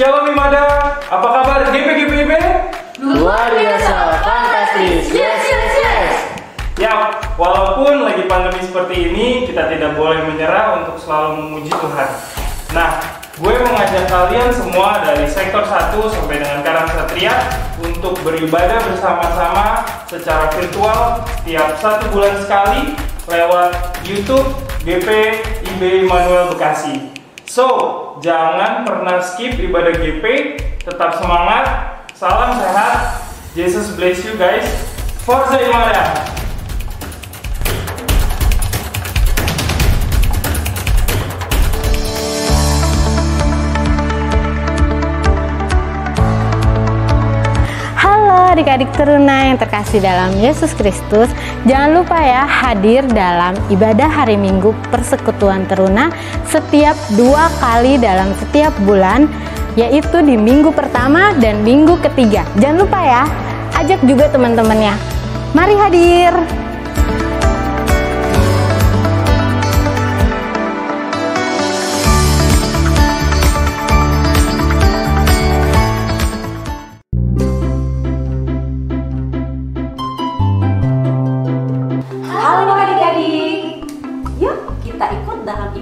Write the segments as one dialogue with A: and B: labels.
A: Shalom Imada, apa kabar GP?
B: Luar biasa, fantastis, yes.
A: Ya, walaupun lagi pandemi seperti ini, kita tidak boleh menyerah untuk selalu memuji Tuhan. Nah, gue mengajak kalian semua dari sektor 1 sampai dengan Karang Satria untuk beribadah bersama-sama secara virtual setiap 1 bulan sekali lewat YouTube GP IB Immanuel Bekasi. So, jangan pernah skip ibadah GP, tetap semangat, salam sehat, Jesus bless you guys, Forza Imada!
C: Adik-adik teruna yang terkasih dalam Yesus Kristus, jangan lupa ya hadir dalam ibadah hari Minggu Persekutuan Teruna setiap 2 kali dalam setiap bulan, yaitu di minggu pertama dan minggu ketiga. Jangan lupa ya, ajak juga teman-temannya. Mari hadir.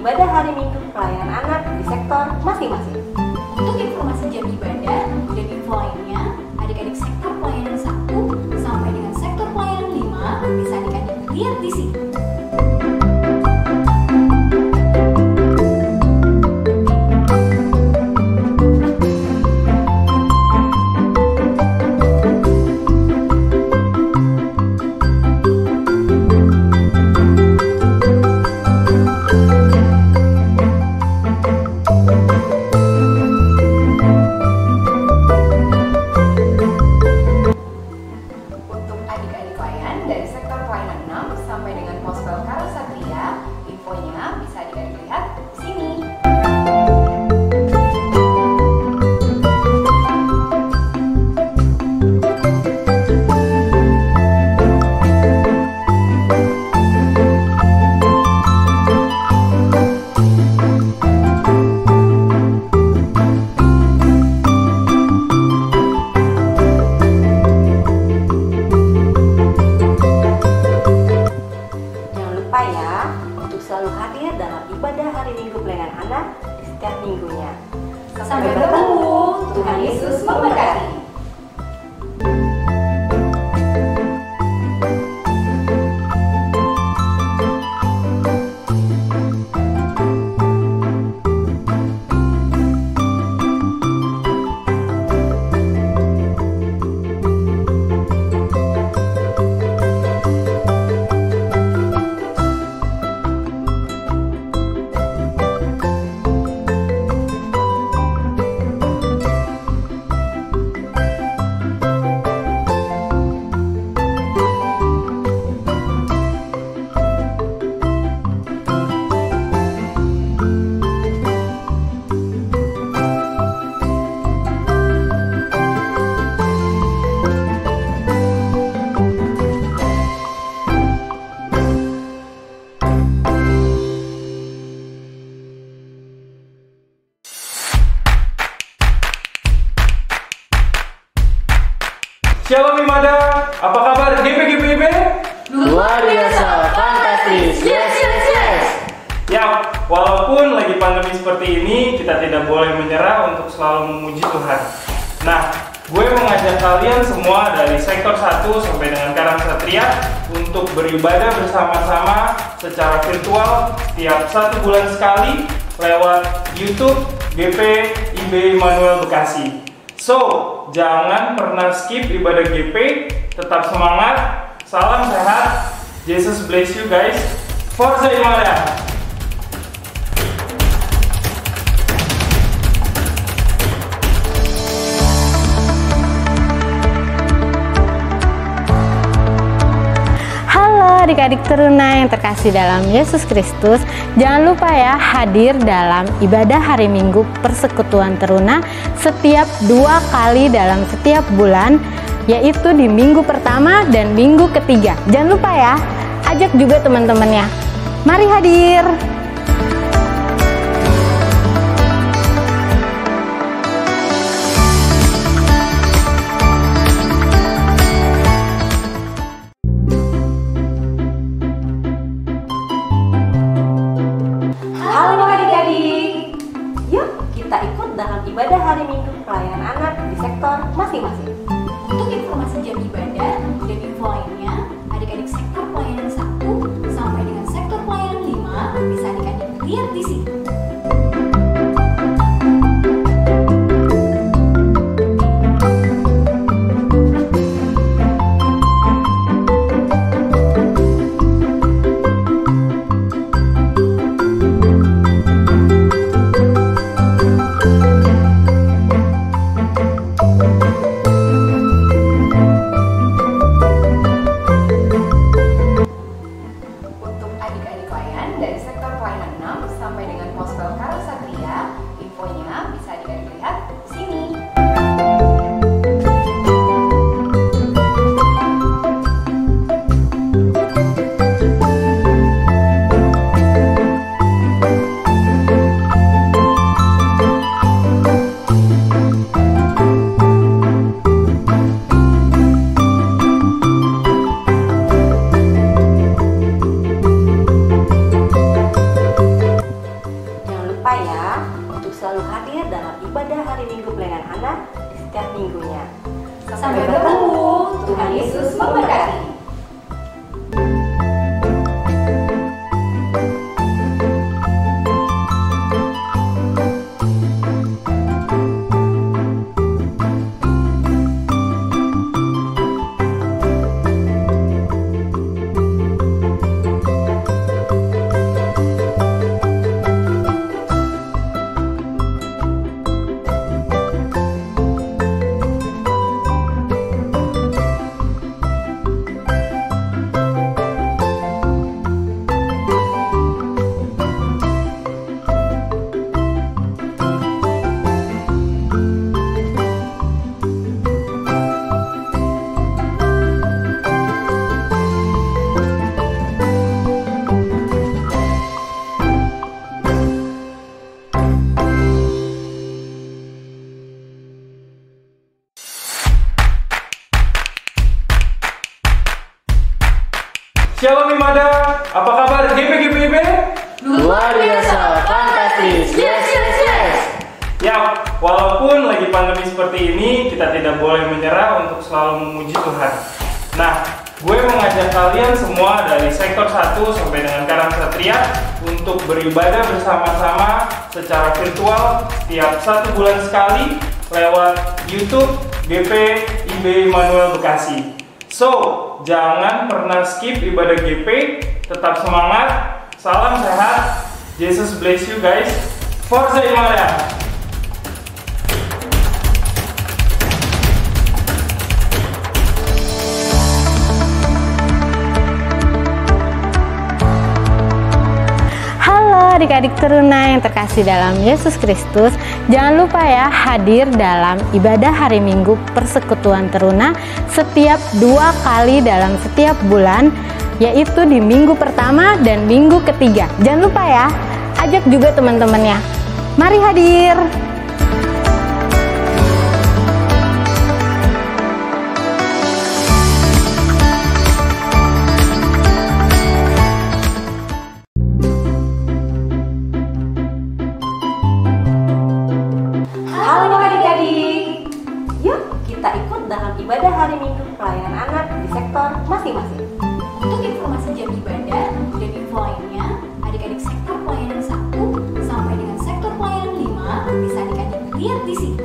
D: Ibadah hari Minggu pelayanan anak di sektor masing-masing.
E: Untuk informasi jam ibadah dan info lainnya, adik-adik sektor pelayanan 1 sampai dengan sektor pelayanan 5 bisa adik-adik lihat di sini.
D: Dari sektor pelayanan 6 sampai dengan Pospel Karang Satria, infonya bisa adik-adik lihat di sini. Selalu hadir dalam ibadah hari Minggu pelayanan anak di setiap minggunya.
E: Sampai bertemu, Tuhan Yesus memberkati.
A: Shalom Imada, apa kabar GP?
B: Luar biasa, fantastis, yes.
A: Ya, walaupun lagi pandemi seperti ini, kita tidak boleh menyerah untuk selalu memuji Tuhan. Nah, gue mengajak kalian semua dari sektor 1 sampai dengan Karang Satria untuk beribadah bersama-sama secara virtual setiap 1 bulan sekali lewat YouTube GP IB Immanuel Bekasi. So, jangan pernah skip ibadah GP, tetap semangat, salam sehat, Jesus bless you guys, Forza Imada!
C: Adik-adik teruna yang terkasih dalam Yesus Kristus, jangan lupa ya hadir dalam ibadah hari Minggu Persekutuan Teruna setiap 2 kali dalam setiap bulan, yaitu di minggu pertama dan minggu ketiga. Jangan lupa ya, ajak juga teman-temannya. Mari hadir.
F: ibadah hari Minggu pelayanan anak di sektor masing-masing.
E: Untuk informasi jam ibadah dan info lainnya, adik-adik sektor pelayanan 1 sampai dengan sektor pelayanan 5 bisa adik-adik lihat di sini.
D: Untuk adik-adik klien dari sektor pelayanan 6 sampai dengan Pospel Karasatria, infonya bisa adik-adik lihat di sini.
F: Jangan lupa ya untuk selalu hadir dalam ibadah hari Minggu pelayanan anak di setiap minggunya.
D: Sampai bertemu, Tuhan Yesus memberkati.
A: Shalom Imada, apa kabar GP?
B: Luar biasa, fantastis. Yes, yes, yes.
A: Ya, walaupun lagi pandemi seperti ini, kita tidak boleh menyerah untuk selalu memuji Tuhan. Nah, gue mengajak kalian semua dari sektor 1 sampai dengan Karasatria untuk beribadah bersama-sama secara virtual setiap 1 bulan sekali lewat YouTube GP IB Immanuel Bekasi. So, jangan pernah skip ibadah GP, tetap semangat, salam sehat, Jesus bless you guys, Forza Imada!
C: Adik-adik teruna yang terkasih dalam Yesus Kristus, jangan lupa ya hadir dalam ibadah hari Minggu Persekutuan Teruna setiap 2 kali dalam setiap bulan, yaitu di minggu pertama dan minggu ketiga. Jangan lupa ya, ajak juga teman-temannya. Mari hadir.
F: Halo adik-adik, yuk kita ikut dalam ibadah hari Minggu pelayanan anak di sektor masing-masing.
E: Untuk informasi jam ibadah dan info lainnya, adik-adik sektor pelayanan 1 sampai dengan sektor pelayanan 5 bisa adik-adik lihat di sini.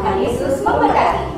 D: Tuhan Yesus memberkati.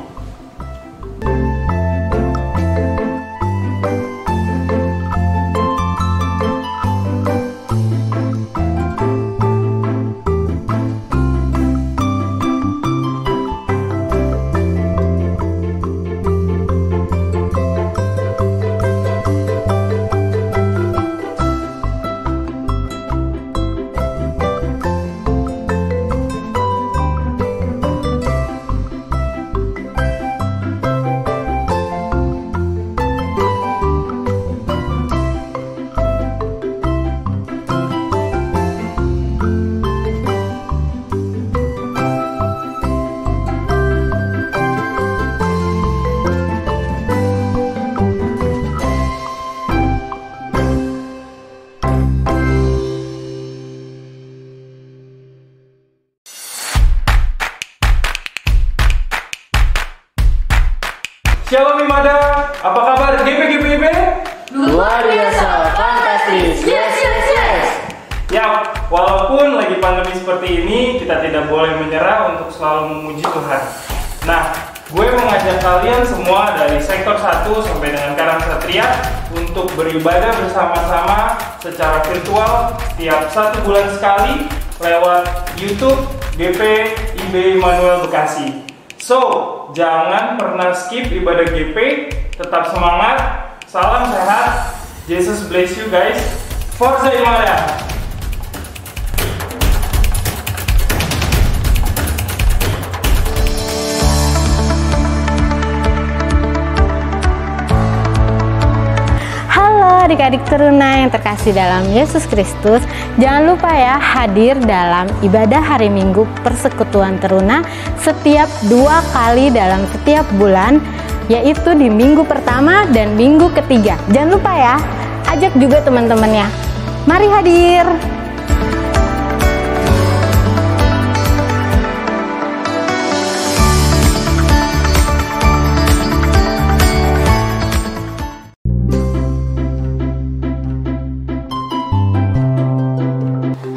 A: Shalom Imada, apa kabar GP?
B: Luar biasa, fantastis. Yes.
A: Ya, walaupun lagi pandemi seperti ini, kita tidak boleh menyerah untuk selalu memuji Tuhan. Nah, gue mengajak kalian semua dari sektor 1 sampai dengan Karang Satria untuk beribadah bersama-sama secara virtual setiap 1 bulan sekali lewat YouTube GP IB Immanuel Bekasi. So, jangan pernah skip ibadah GP, tetap semangat, salam sehat, Jesus bless you guys, Forza Imada!
C: Halo adik-adik teruna yang terkasih dalam Yesus Kristus, jangan lupa ya hadir dalam ibadah hari Minggu Persekutuan Teruna setiap 2 kali dalam setiap bulan, yaitu di minggu pertama dan minggu ketiga. Jangan lupa ya, ajak juga teman-temannya. Mari hadir.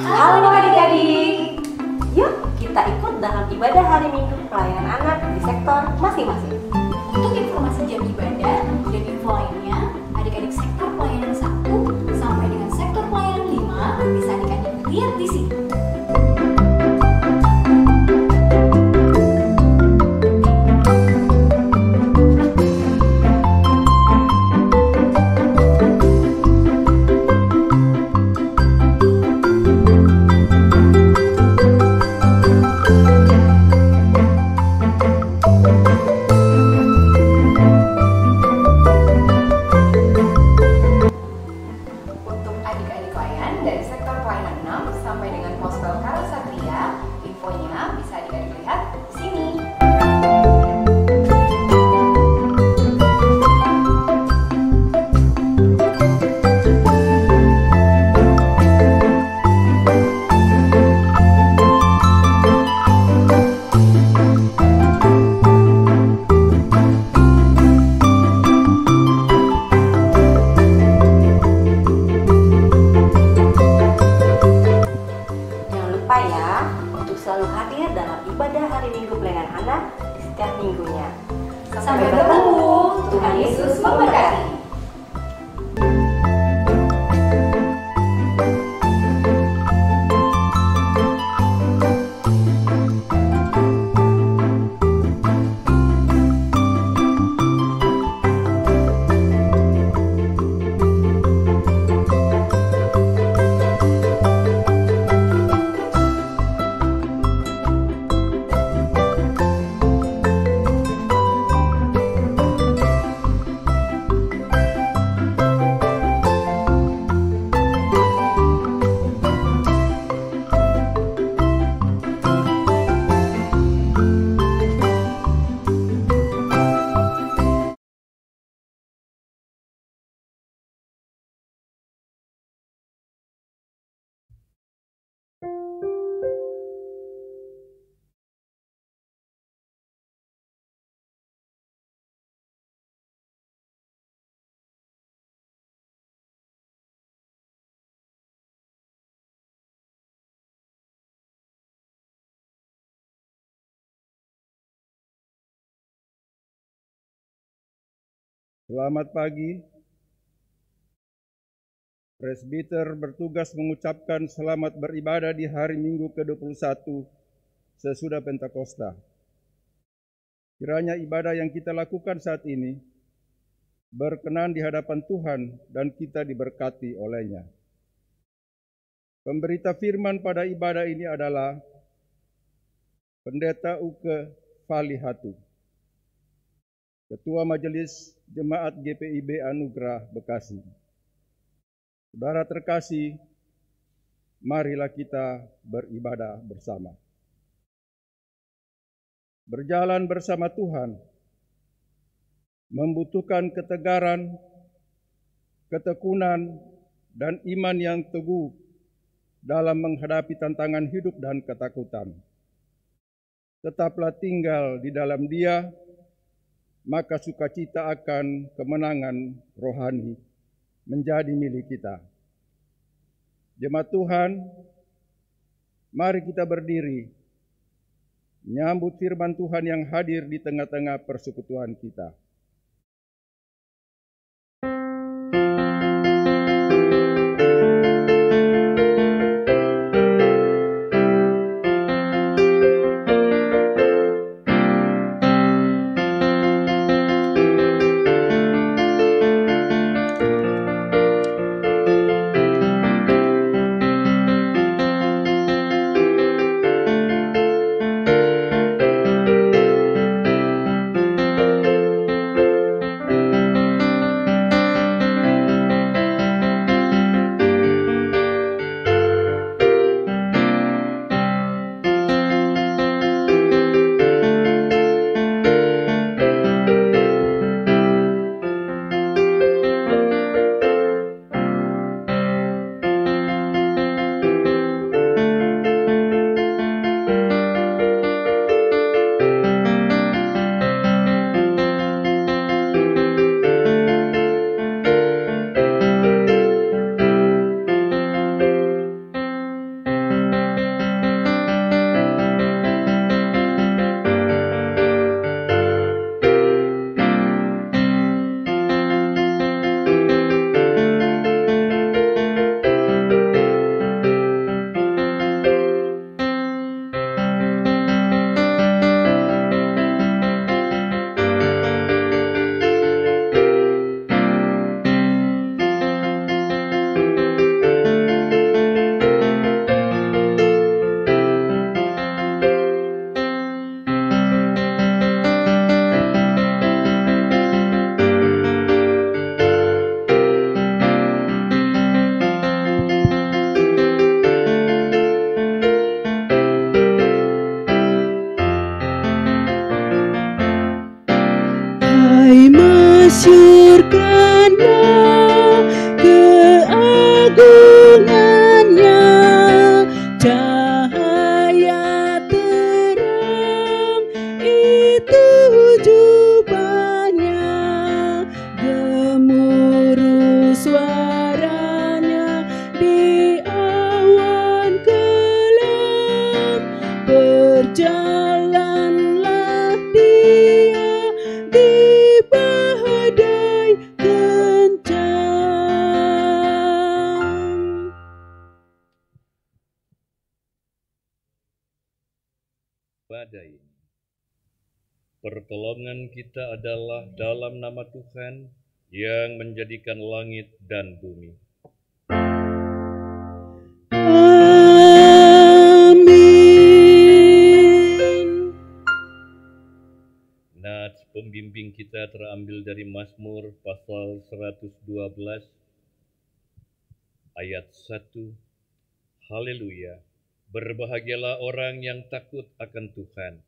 F: Halo adik-adik, yuk kita ikut dalam ibadah hari Minggu pelayanan anak di sektor masing-masing.
E: Untuk informasi jam ibadah dan info lainnya, adik-adik sektor pelayanan 1 sampai dengan sektor pelayanan 5 bisa adik-adik lihat di sini.
D: Untuk adik-adik layan dari sektor pelayanan 6 sampai dengan Pospel Karang Satria, infonya bisa adik-adik lihat di sini.
F: Jangan lupa ya untuk selalu hadir dalam ibadah hari Minggu pelayanan anak di setiap minggunya.
D: Sampai bertemu, Tuhan Yesus memberkati.
G: Selamat pagi. Presbiter bertugas mengucapkan selamat beribadah di hari Minggu ke-21 sesudah Pentakosta. Kiranya ibadah yang kita lakukan saat ini berkenan di hadapan Tuhan dan kita diberkati olehnya. Pemberita firman pada ibadah ini adalah Pendeta Uke Falihatu, Ketua Majelis Jemaat GPIB Anugerah Bekasi. Saudara terkasih, marilah kita beribadah bersama. Berjalan bersama Tuhan membutuhkan ketegaran, ketekunan, dan iman yang teguh dalam menghadapi tantangan hidup dan ketakutan. Tetaplah tinggal di dalam Dia, maka sukacita akan kemenangan rohani menjadi milik kita. Jemaat Tuhan, mari kita berdiri, menyambut firman Tuhan yang hadir di tengah-tengah persekutuan kita.
H: Masyurkanlah keagungannya, cahaya terang itu jubahnya, gemuruh suaranya di awan kelam, berjalanlah Dia di badai kencang.
I: Badai. Pertolongan kita adalah dalam nama Tuhan yang menjadikan langit dan bumi.
H: Amin.
I: Nats pembimbing kita terambil dari Mazmur pasal 112 ayat 1. Haleluya. Berbahagialah orang yang takut akan Tuhan,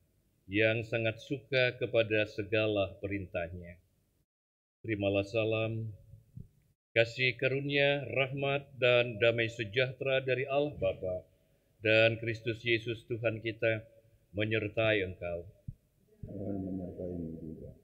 I: yang sangat suka kepada segala perintahnya. Terimalah salam, kasih karunia, rahmat, dan damai sejahtera dari Allah Bapa dan Kristus Yesus Tuhan kita menyertai engkau.
G: Tuhan menyertai juga.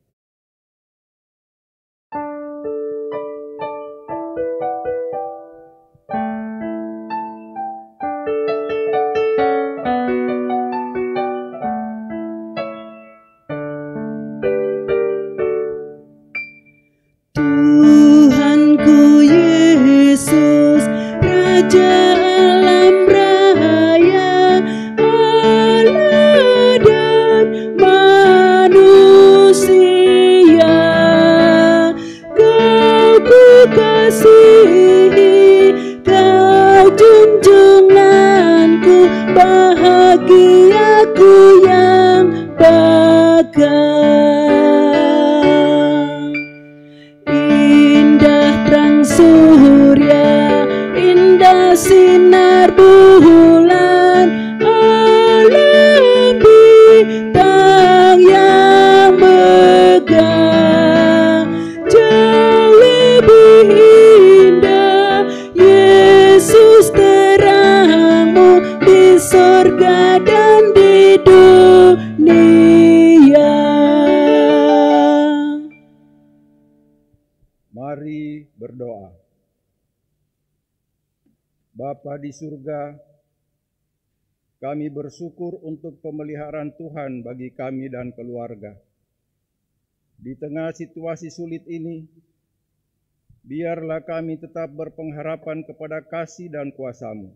H: megah. Indah terang surya, indah sinar bulan, alam bintang yang megah. Jauh lebih indah Yesus terangmu di sorga dan di dunia.
G: Mari berdoa. Bapa di surga, kami bersyukur untuk pemeliharaan Tuhan bagi kami dan keluarga. Di tengah situasi sulit ini, biarlah kami tetap berpengharapan kepada kasih dan kuasa-Mu.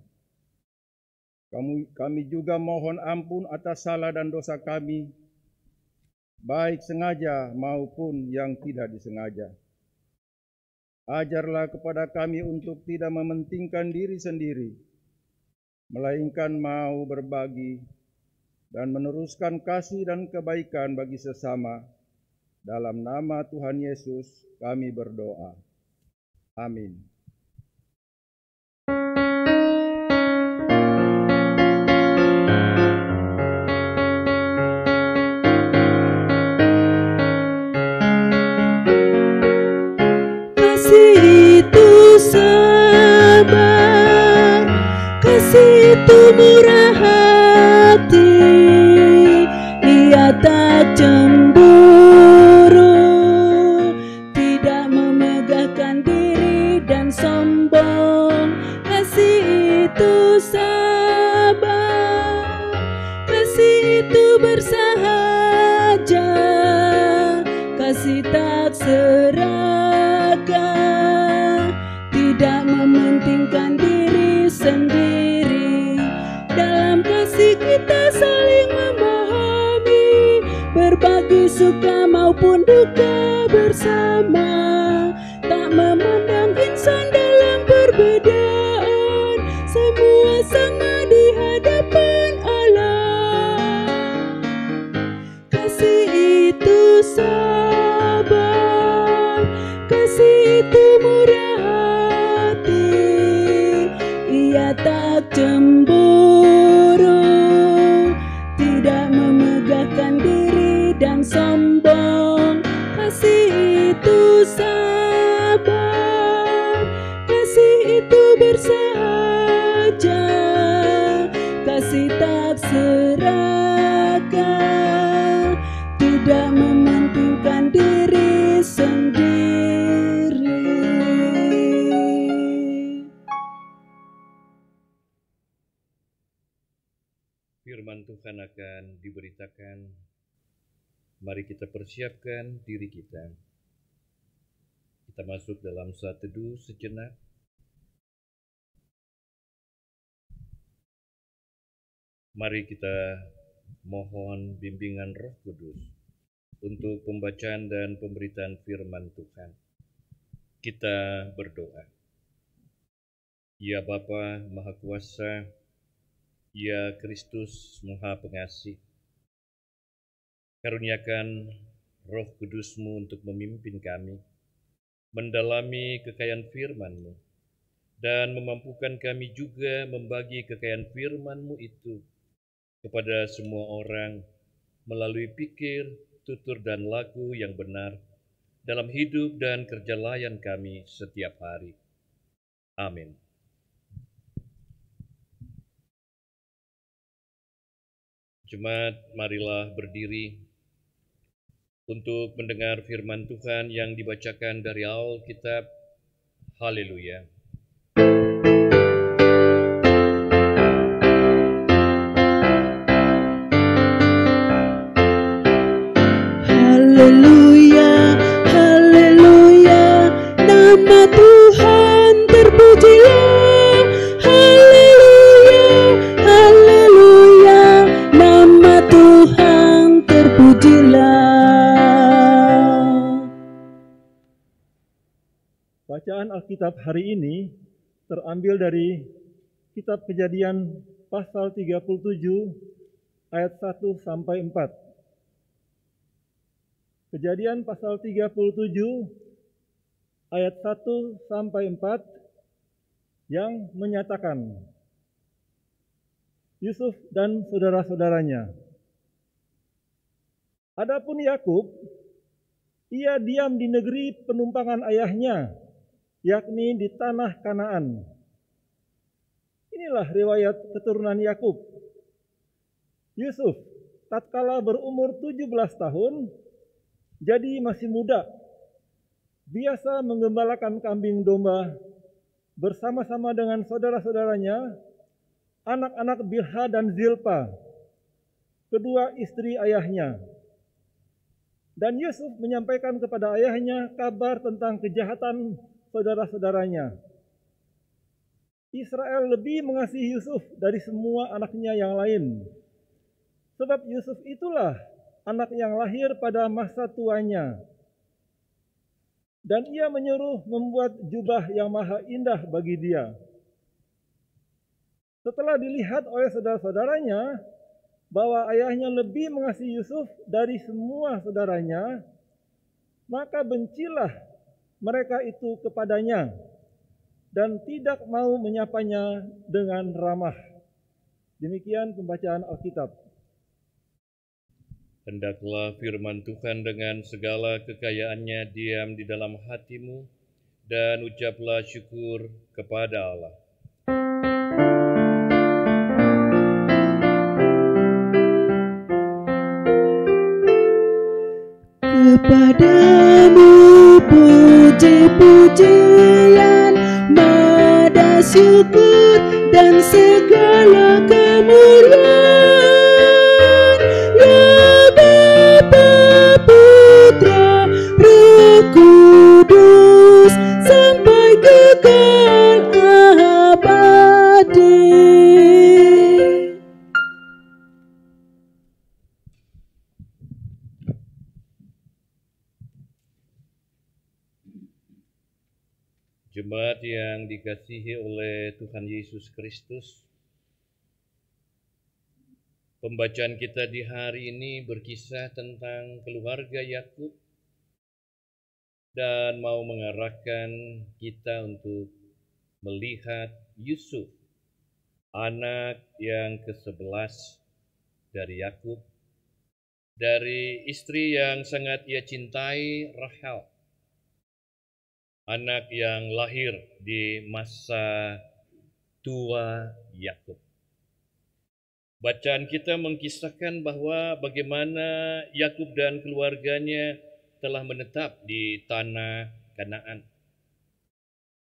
G: Kami juga mohon ampun atas salah dan dosa kami, baik sengaja maupun yang tidak disengaja. Ajarlah kepada kami untuk tidak mementingkan diri sendiri, melainkan mau berbagi dan meneruskan kasih dan kebaikan bagi sesama. Dalam nama Tuhan Yesus kami berdoa. Amin.
H: Kasih itu sabar, kasih itu murah hati, ia tak cemburu, tidak memegahkan diri dan sombong. Kasih itu sabar, kasih itu bersahaja, kasih tak serakah, tidak mementingkan diri sendiri. Dalam kasih kita saling memahami, berbagi suka maupun duka bersama, tak memandang insan dalam perbedaan, semua sama di hadapan Allah. Kasih itu sabar, kasih itu murah hati, ia tak cemburu, tidak memegahkan diri dan sombong. Kasih itu sabar, kasih itu bersahaja, kasih tak serakah, tidak mementingkan diri sendiri.
I: Firman Tuhan akan diberitakan. Mari kita persiapkan diri kita. Kita masuk dalam saat teduh sejenak. Mari kita mohon bimbingan Roh Kudus untuk pembacaan dan pemberitaan firman Tuhan. Kita berdoa. Ya Bapa Maha Kuasa, ya Kristus Maha Pengasih, karuniakan Roh Kudus-Mu untuk memimpin kami, mendalami kekayaan firman-Mu, dan memampukan kami juga membagi kekayaan firman-Mu itu kepada semua orang melalui pikir, tutur, dan laku yang benar dalam hidup dan kerja layan kami setiap hari. Amin. Jemaat, marilah berdiri untuk mendengar firman Tuhan yang dibacakan dari Alkitab. Haleluya.
H: Haleluya, haleluya, nama Tuhan terpujilah. Haleluya, haleluya, nama Tuhan terpujilah.
J: Bacaan Alkitab hari ini terambil dari Kitab Kejadian pasal 37 ayat 1 sampai 4. Kejadian pasal 37 ayat 1 sampai 4 yang menyatakan Yusuf dan saudara-saudaranya. Adapun Yakub, ia diam di negeri penumpangan ayahnya, yakni di tanah Kanaan. Inilah riwayat keturunan Yakub. Yusuf tatkala berumur 17 tahun, jadi masih muda, biasa menggembalakan kambing domba bersama-sama dengan saudara-saudaranya, anak-anak Bilha dan Zilpa, kedua istri ayahnya. Dan Yusuf menyampaikan kepada ayahnya kabar tentang kejahatan saudara-saudaranya. Israel lebih mengasihi Yusuf dari semua anaknya yang lain. Sebab Yusuf itulah anak yang lahir pada masa tuanya. Dan ia menyuruh membuat jubah yang maha indah bagi dia. Setelah dilihat oleh saudara-saudaranya bahwa ayahnya lebih mengasihi Yusuf dari semua saudaranya, maka bencilah mereka itu kepadanya dan tidak mau menyapanya dengan ramah. Demikian pembacaan Alkitab.
I: Hendaklah firman Tuhan dengan segala kekayaannya diam di dalam hatimu, dan ucaplah syukur kepada Allah.
H: Kepadamu puji-pujian, nada syukur dan segala kemuliaan. Ya Bapa, Putra, Roh Kudus, sampai kekal abadi.
I: Jemaat yang dikasihi oleh Tuhan Yesus Kristus, pembacaan kita di hari ini berkisah tentang keluarga Yakub dan mau mengarahkan kita untuk melihat Yusuf, anak yang ke-11 dari Yakub, dari istri yang sangat ia cintai, Rahel, anak yang lahir di masa tua Yakub. Bacaan kita mengkisahkan bahwa bagaimana Yakub dan keluarganya telah menetap di tanah Kanaan,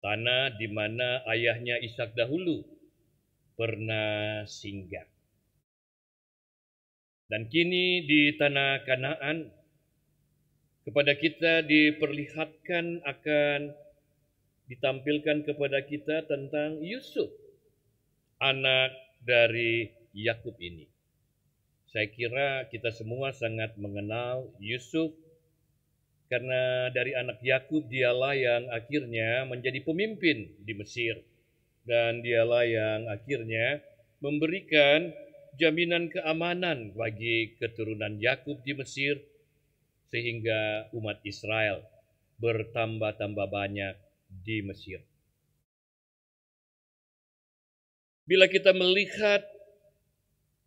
I: tanah di mana ayahnya Ishak dahulu pernah singgah. Dan kini di tanah Kanaan kepada kita diperlihatkan akan ditampilkan kepada kita tentang Yusuf, anak dari Yakub ini. Saya kira kita semua sangat mengenal Yusuf karena dari anak Yakub dialah yang akhirnya menjadi pemimpin di Mesir, dan dialah yang akhirnya memberikan jaminan keamanan bagi keturunan Yakub di Mesir, sehingga umat Israel bertambah-tambah banyak di Mesir. Bila kita melihat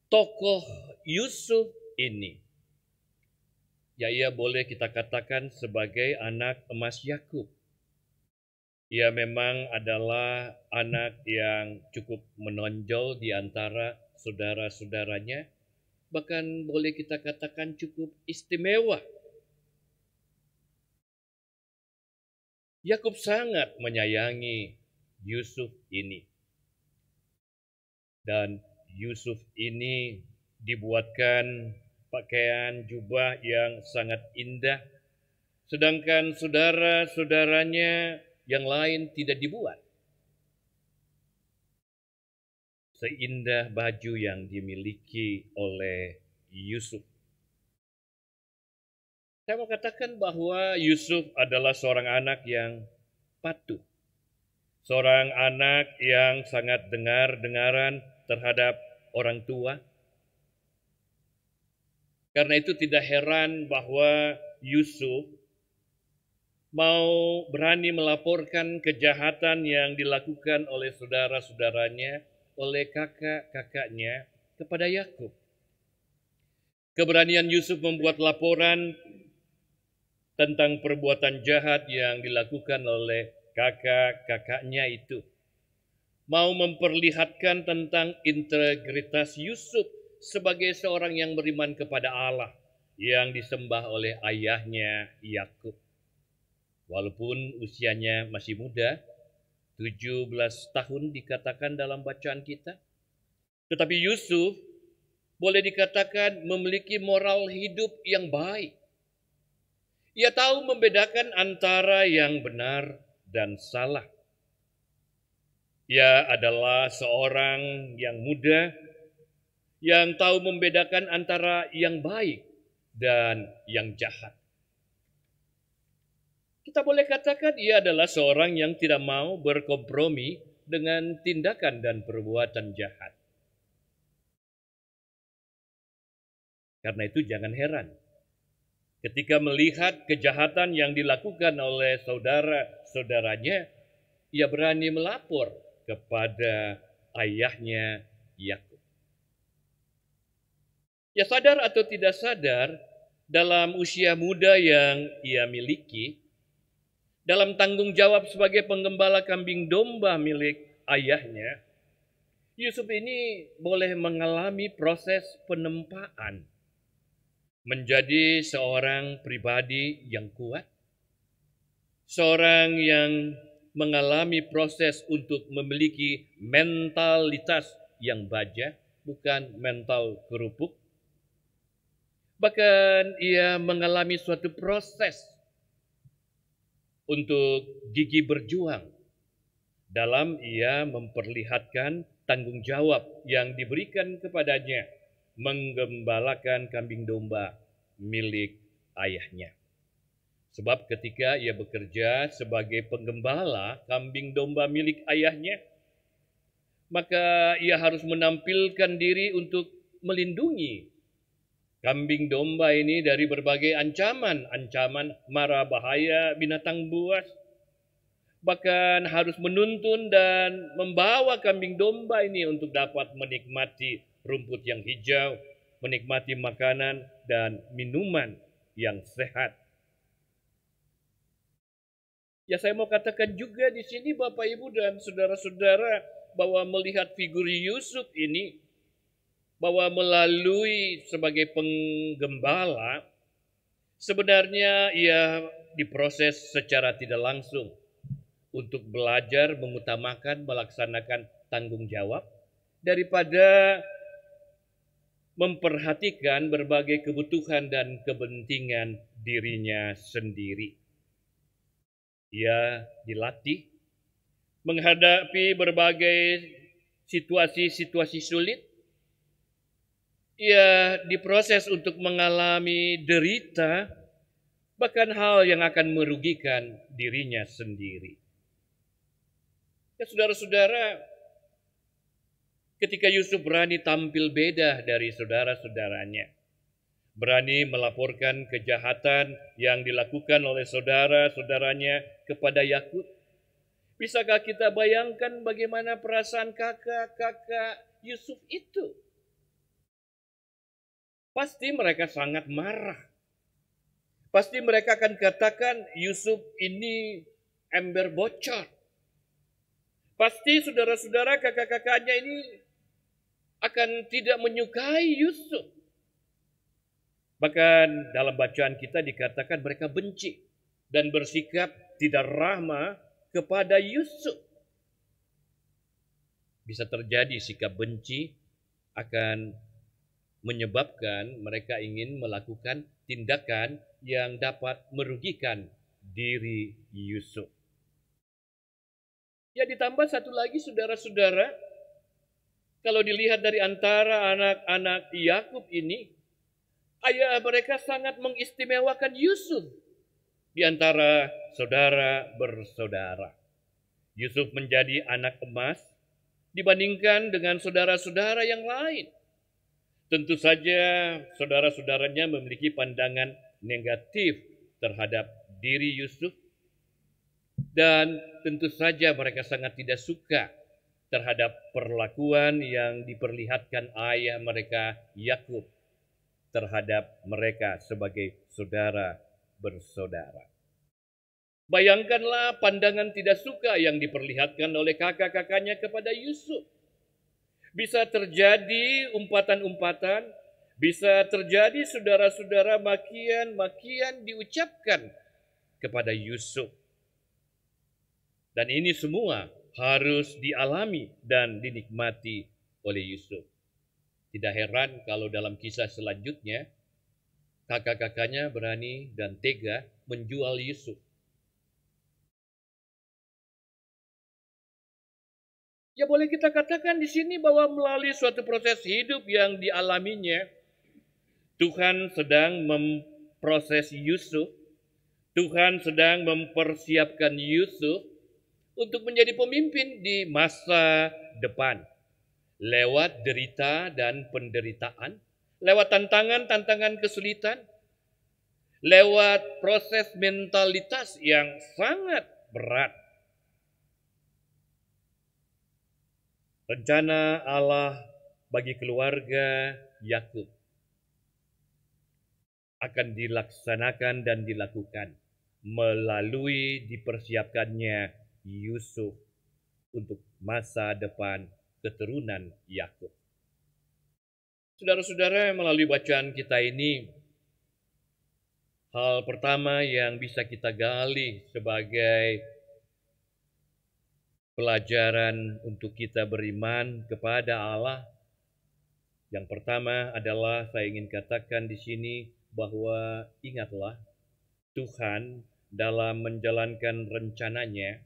I: tokoh Yusuf ini, ya ia boleh kita katakan sebagai anak emas Yakub. Ia memang adalah anak yang cukup menonjol di antara saudara-saudaranya, bahkan boleh kita katakan cukup istimewa. Yakub sangat menyayangi Yusuf ini. Dan Yusuf ini dibuatkan pakaian jubah yang sangat indah, sedangkan saudara-saudaranya yang lain tidak dibuat seindah baju yang dimiliki oleh Yusuf. Saya mau katakan bahwa Yusuf adalah seorang anak yang patuh, seorang anak yang sangat dengar-dengaran terhadap orang tua. Karena itu tidak heran bahwa Yusuf mau berani melaporkan kejahatan yang dilakukan oleh saudara-saudaranya, oleh kakak-kakaknya kepada Yakub. Keberanian Yusuf membuat laporan tentang perbuatan jahat yang dilakukan oleh kakak-kakaknya itu. Mau memperlihatkan tentang integritas Yusuf sebagai seorang yang beriman kepada Allah yang disembah oleh ayahnya Yakub. Walaupun usianya masih muda, 17 tahun dikatakan dalam bacaan kita. Tetapi Yusuf boleh dikatakan memiliki moral hidup yang baik. Ia tahu membedakan antara yang benar dan salah. Ia adalah seorang yang muda yang tahu membedakan antara yang baik dan yang jahat. Kita boleh katakan ia adalah seorang yang tidak mau berkompromi dengan tindakan dan perbuatan jahat. Karena itu jangan heran ketika melihat kejahatan yang dilakukan oleh saudara-saudaranya, ia berani melapor kepada ayahnya Yakub. Ya, sadar atau tidak sadar, dalam usia muda yang ia miliki, dalam tanggung jawab sebagai penggembala kambing domba milik ayahnya, Yusuf ini boleh mengalami proses penempaan menjadi seorang pribadi yang kuat, seorang yang mengalami proses untuk memiliki mentalitas yang baja, bukan mental kerupuk. Bahkan ia mengalami suatu proses untuk gigih berjuang dalam ia memperlihatkan tanggung jawab yang diberikan kepadanya menggembalakan kambing domba milik ayahnya. Sebab ketika ia bekerja sebagai penggembala kambing domba milik ayahnya, maka ia harus menampilkan diri untuk melindungi kambing domba ini dari berbagai ancaman mara bahaya binatang buas. Bahkan harus menuntun dan membawa kambing domba ini untuk dapat menikmati rumput yang hijau, menikmati makanan dan minuman yang sehat. Ya, saya mau katakan juga di sini Bapak Ibu dan saudara-saudara bahwa melihat figur Yusuf ini, bahwa melalui sebagai penggembala, sebenarnya ia diproses secara tidak langsung untuk belajar mengutamakan, melaksanakan tanggung jawab daripada memperhatikan berbagai kebutuhan dan kepentingan dirinya sendiri. Ia dilatih menghadapi berbagai situasi-situasi sulit. Ia diproses untuk mengalami derita, bahkan hal yang akan merugikan dirinya sendiri. Ya, saudara-saudara, ketika Yusuf berani tampil beda dari saudara-saudaranya, berani melaporkan kejahatan yang dilakukan oleh saudara-saudaranya kepada Yakub, bisakah kita bayangkan bagaimana perasaan kakak-kakak Yusuf itu? Pasti mereka sangat marah. Pasti mereka akan katakan Yusuf ini ember bocor. Pasti saudara-saudara kakak-kakaknya ini akan tidak menyukai Yusuf. Bahkan dalam bacaan kita dikatakan mereka benci dan bersikap tidak ramah kepada Yusuf. Bisa terjadi sikap benci akan menyebabkan mereka ingin melakukan tindakan yang dapat merugikan diri Yusuf. Ya, ditambah satu lagi saudara-saudara, kalau dilihat dari antara anak-anak Yakub ini, ayah mereka sangat mengistimewakan Yusuf di antara saudara bersaudara. Yusuf menjadi anak emas dibandingkan dengan saudara-saudara yang lain. Tentu saja saudara-saudaranya memiliki pandangan negatif terhadap diri Yusuf, dan tentu saja mereka sangat tidak suka terhadap perlakuan yang diperlihatkan ayah mereka Yakub terhadap mereka sebagai saudara bersaudara. Bayangkanlah pandangan tidak suka yang diperlihatkan oleh kakak-kakaknya kepada Yusuf. Bisa terjadi umpatan-umpatan, bisa terjadi saudara-saudara makian-makian diucapkan kepada Yusuf. Dan ini semua harus dialami dan dinikmati oleh Yusuf. Tidak heran kalau dalam kisah selanjutnya, kakak-kakaknya berani dan tega menjual Yusuf. Ya boleh kita katakan di sini bahwa melalui suatu proses hidup yang dialaminya, Tuhan sedang memproses Yusuf, Tuhan sedang mempersiapkan Yusuf untuk menjadi pemimpin di masa depan. Lewat derita dan penderitaan, lewat tantangan-tantangan kesulitan, lewat proses mentalitas yang sangat berat. Rencana Allah bagi keluarga Yakub akan dilaksanakan dan dilakukan melalui dipersiapkannya Yusuf untuk masa depan keturunan Yakub. Saudara-saudara, melalui bacaan kita ini, hal pertama yang bisa kita gali sebagai pelajaran untuk kita beriman kepada Allah, yang pertama adalah saya ingin katakan di sini bahwa ingatlah Tuhan dalam menjalankan rencananya,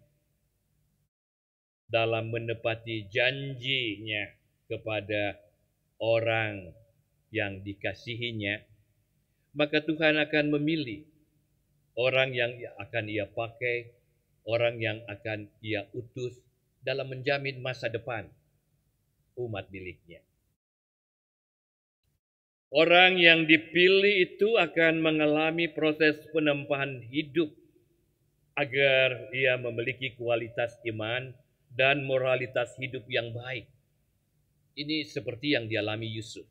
I: dalam menepati janjinya kepada orang yang dikasihinya, maka Tuhan akan memilih orang yang akan ia pakai, orang yang akan ia utus dalam menjamin masa depan umat miliknya. Orang yang dipilih itu akan mengalami proses penempahan hidup agar ia memiliki kualitas iman dan moralitas hidup yang baik. Ini seperti yang dialami Yusuf.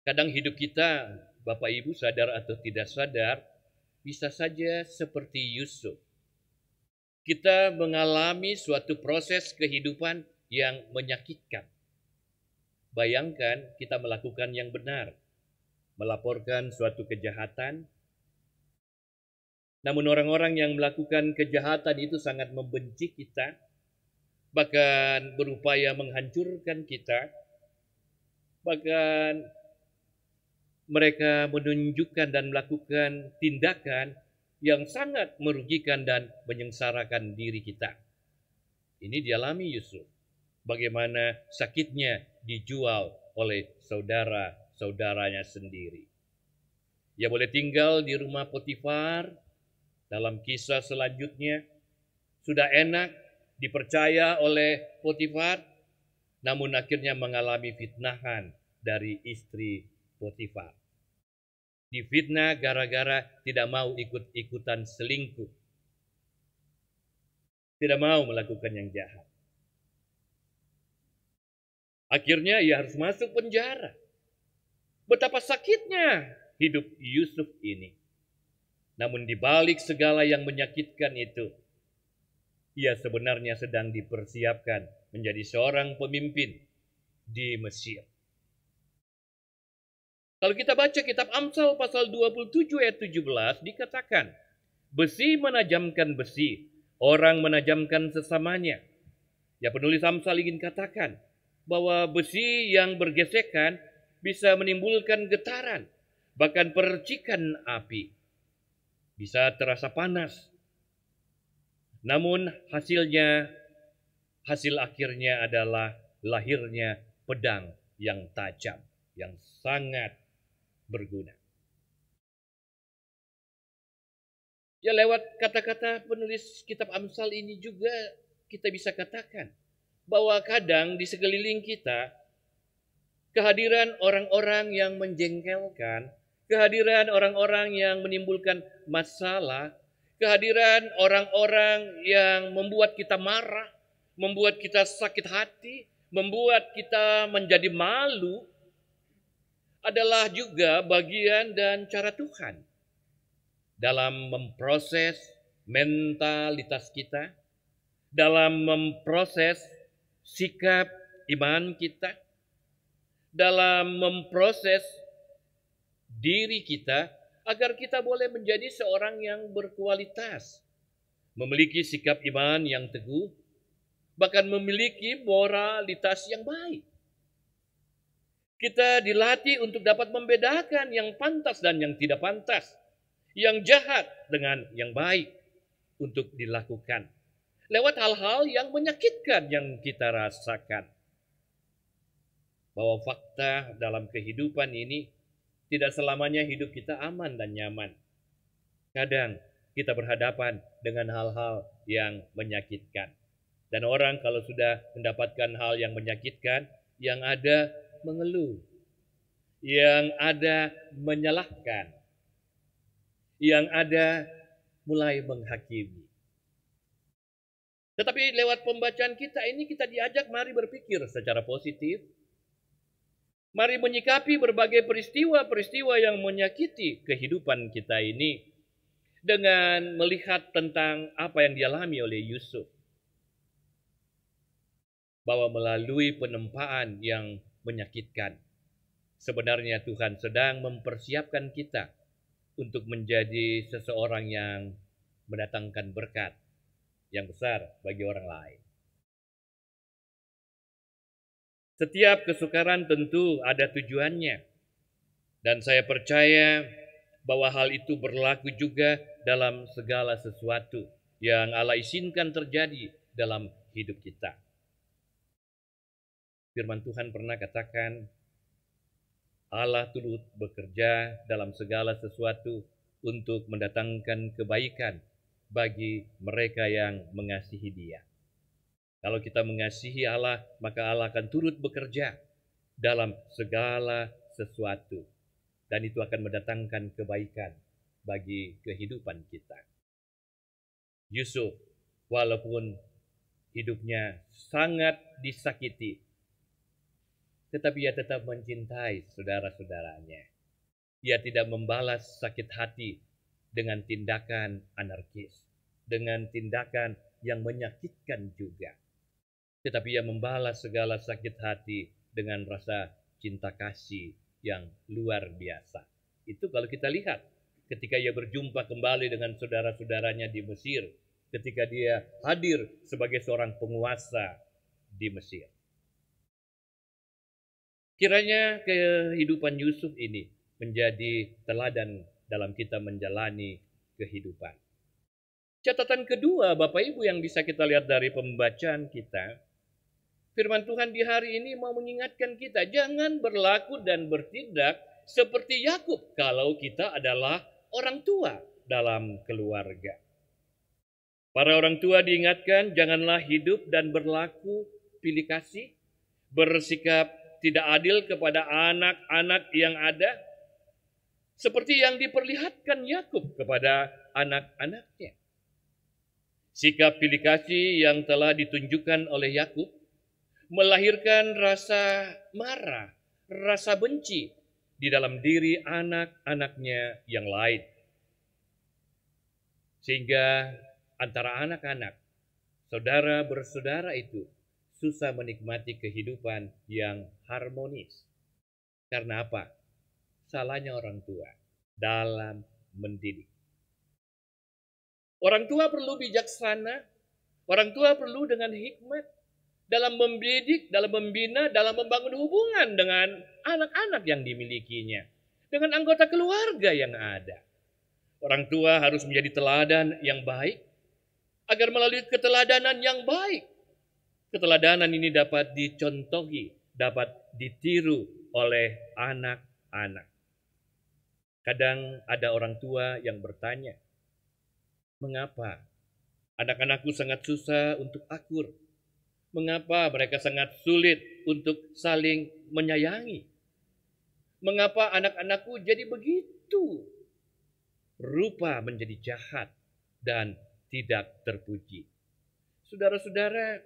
I: Kadang hidup kita, Bapak Ibu sadar atau tidak sadar, bisa saja seperti Yusuf. Kita mengalami suatu proses kehidupan yang menyakitkan. Bayangkan kita melakukan yang benar, melaporkan suatu kejahatan, namun orang-orang yang melakukan kejahatan itu sangat membenci kita, bahkan berupaya menghancurkan kita, bahkan mereka menunjukkan dan melakukan tindakan yang sangat merugikan dan menyengsarakan diri kita. Ini dialami Yusuf. Bagaimana sakitnya dijual oleh saudara-saudaranya sendiri. Ia boleh tinggal di rumah Potifar. Dalam kisah selanjutnya, sudah enak dipercaya oleh Potifar, namun akhirnya mengalami fitnahan dari istri Potifar. Difitnah gara-gara tidak mau ikut-ikutan selingkuh. Tidak mau melakukan yang jahat. Akhirnya ia harus masuk penjara. Betapa sakitnya hidup Yusuf ini. Namun di balik segala yang menyakitkan itu, ia sebenarnya sedang dipersiapkan menjadi seorang pemimpin di Mesir. Kalau kita baca kitab Amsal pasal 27 ayat 17 dikatakan, besi menajamkan besi, orang menajamkan sesamanya. Ya, penulis Amsal ingin katakan bahwa besi yang bergesekan bisa menimbulkan getaran, bahkan percikan api. Bisa terasa panas. Namun hasil akhirnya adalah lahirnya pedang yang tajam, yang sangat berguna. Ya, lewat kata-kata penulis kitab Amsal ini juga kita bisa katakan bahwa kadang di sekeliling kita kehadiran orang-orang yang menjengkelkan, kehadiran orang-orang yang menimbulkan masalah, kehadiran orang-orang yang membuat kita marah, membuat kita sakit hati, membuat kita menjadi malu, adalah juga bagian dan cara Tuhan dalam memproses mentalitas kita, dalam memproses sikap iman kita, dalam memproses diri kita agar kita boleh menjadi seorang yang berkualitas, memiliki sikap iman yang teguh, bahkan memiliki moralitas yang baik. Kita dilatih untuk dapat membedakan yang pantas dan yang tidak pantas, yang jahat dengan yang baik untuk dilakukan, lewat hal-hal yang menyakitkan yang kita rasakan. Bahwa fakta dalam kehidupan ini tidak selamanya hidup kita aman dan nyaman. Kadang kita berhadapan dengan hal-hal yang menyakitkan. Dan orang kalau sudah mendapatkan hal yang menyakitkan, yang ada mengeluh, yang ada menyalahkan, yang ada mulai menghakimi. Tetapi lewat pembacaan kita ini kita diajak mari berpikir secara positif. Mari menyikapi berbagai peristiwa-peristiwa yang menyakiti kehidupan kita ini dengan melihat tentang apa yang dialami oleh Yusuf. Bahwa melalui penempaan yang menyakitkan, sebenarnya Tuhan sedang mempersiapkan kita untuk menjadi seseorang yang mendatangkan berkat yang besar bagi orang lain. Setiap kesukaran tentu ada tujuannya. Dan saya percaya bahwa hal itu berlaku juga dalam segala sesuatu yang Allah izinkan terjadi dalam hidup kita. Firman Tuhan pernah katakan, Allah turut bekerja dalam segala sesuatu untuk mendatangkan kebaikan bagi mereka yang mengasihi Dia. Kalau kita mengasihi Allah, maka Allah akan turut bekerja dalam segala sesuatu. Dan itu akan mendatangkan kebaikan bagi kehidupan kita. Yusuf, walaupun hidupnya sangat disakiti, tetapi ia tetap mencintai saudara-saudaranya. Ia tidak membalas sakit hati dengan tindakan anarkis, dengan tindakan yang menyakitkan juga. Tetapi ia membalas segala sakit hati dengan rasa cinta kasih yang luar biasa. Itu kalau kita lihat ketika ia berjumpa kembali dengan saudara-saudaranya di Mesir, ketika dia hadir sebagai seorang penguasa di Mesir. Kiranya kehidupan Yusuf ini menjadi teladan dalam kita menjalani kehidupan. Catatan kedua, Bapak Ibu, yang bisa kita lihat dari pembacaan kita, firman Tuhan di hari ini mau mengingatkan kita, jangan berlaku dan bertindak seperti Yakub kalau kita adalah orang tua dalam keluarga. Para orang tua diingatkan, janganlah hidup dan berlaku pilih kasih, bersikap tidak adil kepada anak-anak yang ada, seperti yang diperlihatkan Yakub kepada anak-anaknya. Sikap pilih kasih yang telah ditunjukkan oleh Yakub melahirkan rasa marah, rasa benci di dalam diri anak-anaknya yang lain. Sehingga antara anak-anak, saudara bersaudara itu susah menikmati kehidupan yang harmonis. Karena apa? Salahnya orang tua dalam mendidik. Orang tua perlu bijaksana, orang tua perlu dengan hikmat dalam mendidik, dalam membina, dalam membangun hubungan dengan anak-anak yang dimilikinya, dengan anggota keluarga yang ada. Orang tua harus menjadi teladan yang baik, agar melalui keteladanan yang baik, keteladanan ini dapat dicontohi, dapat ditiru oleh anak-anak. Kadang ada orang tua yang bertanya, mengapa anak-anakku sangat susah untuk akur? Mengapa mereka sangat sulit untuk saling menyayangi? Mengapa anak-anakku jadi begitu? Rupa menjadi jahat dan tidak terpuji. Saudara-saudara,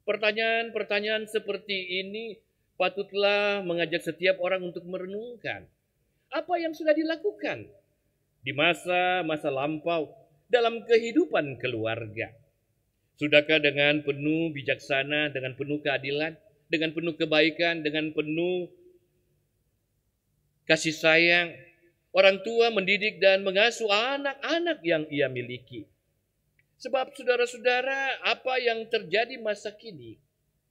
I: pertanyaan-pertanyaan seperti ini patutlah mengajak setiap orang untuk merenungkan apa yang sudah dilakukan di masa-masa lampau dalam kehidupan keluarga. Sudahkah dengan penuh bijaksana, dengan penuh keadilan, dengan penuh kebaikan, dengan penuh kasih sayang, orang tua mendidik dan mengasuh anak-anak yang ia miliki. Sebab saudara-saudara, apa yang terjadi masa kini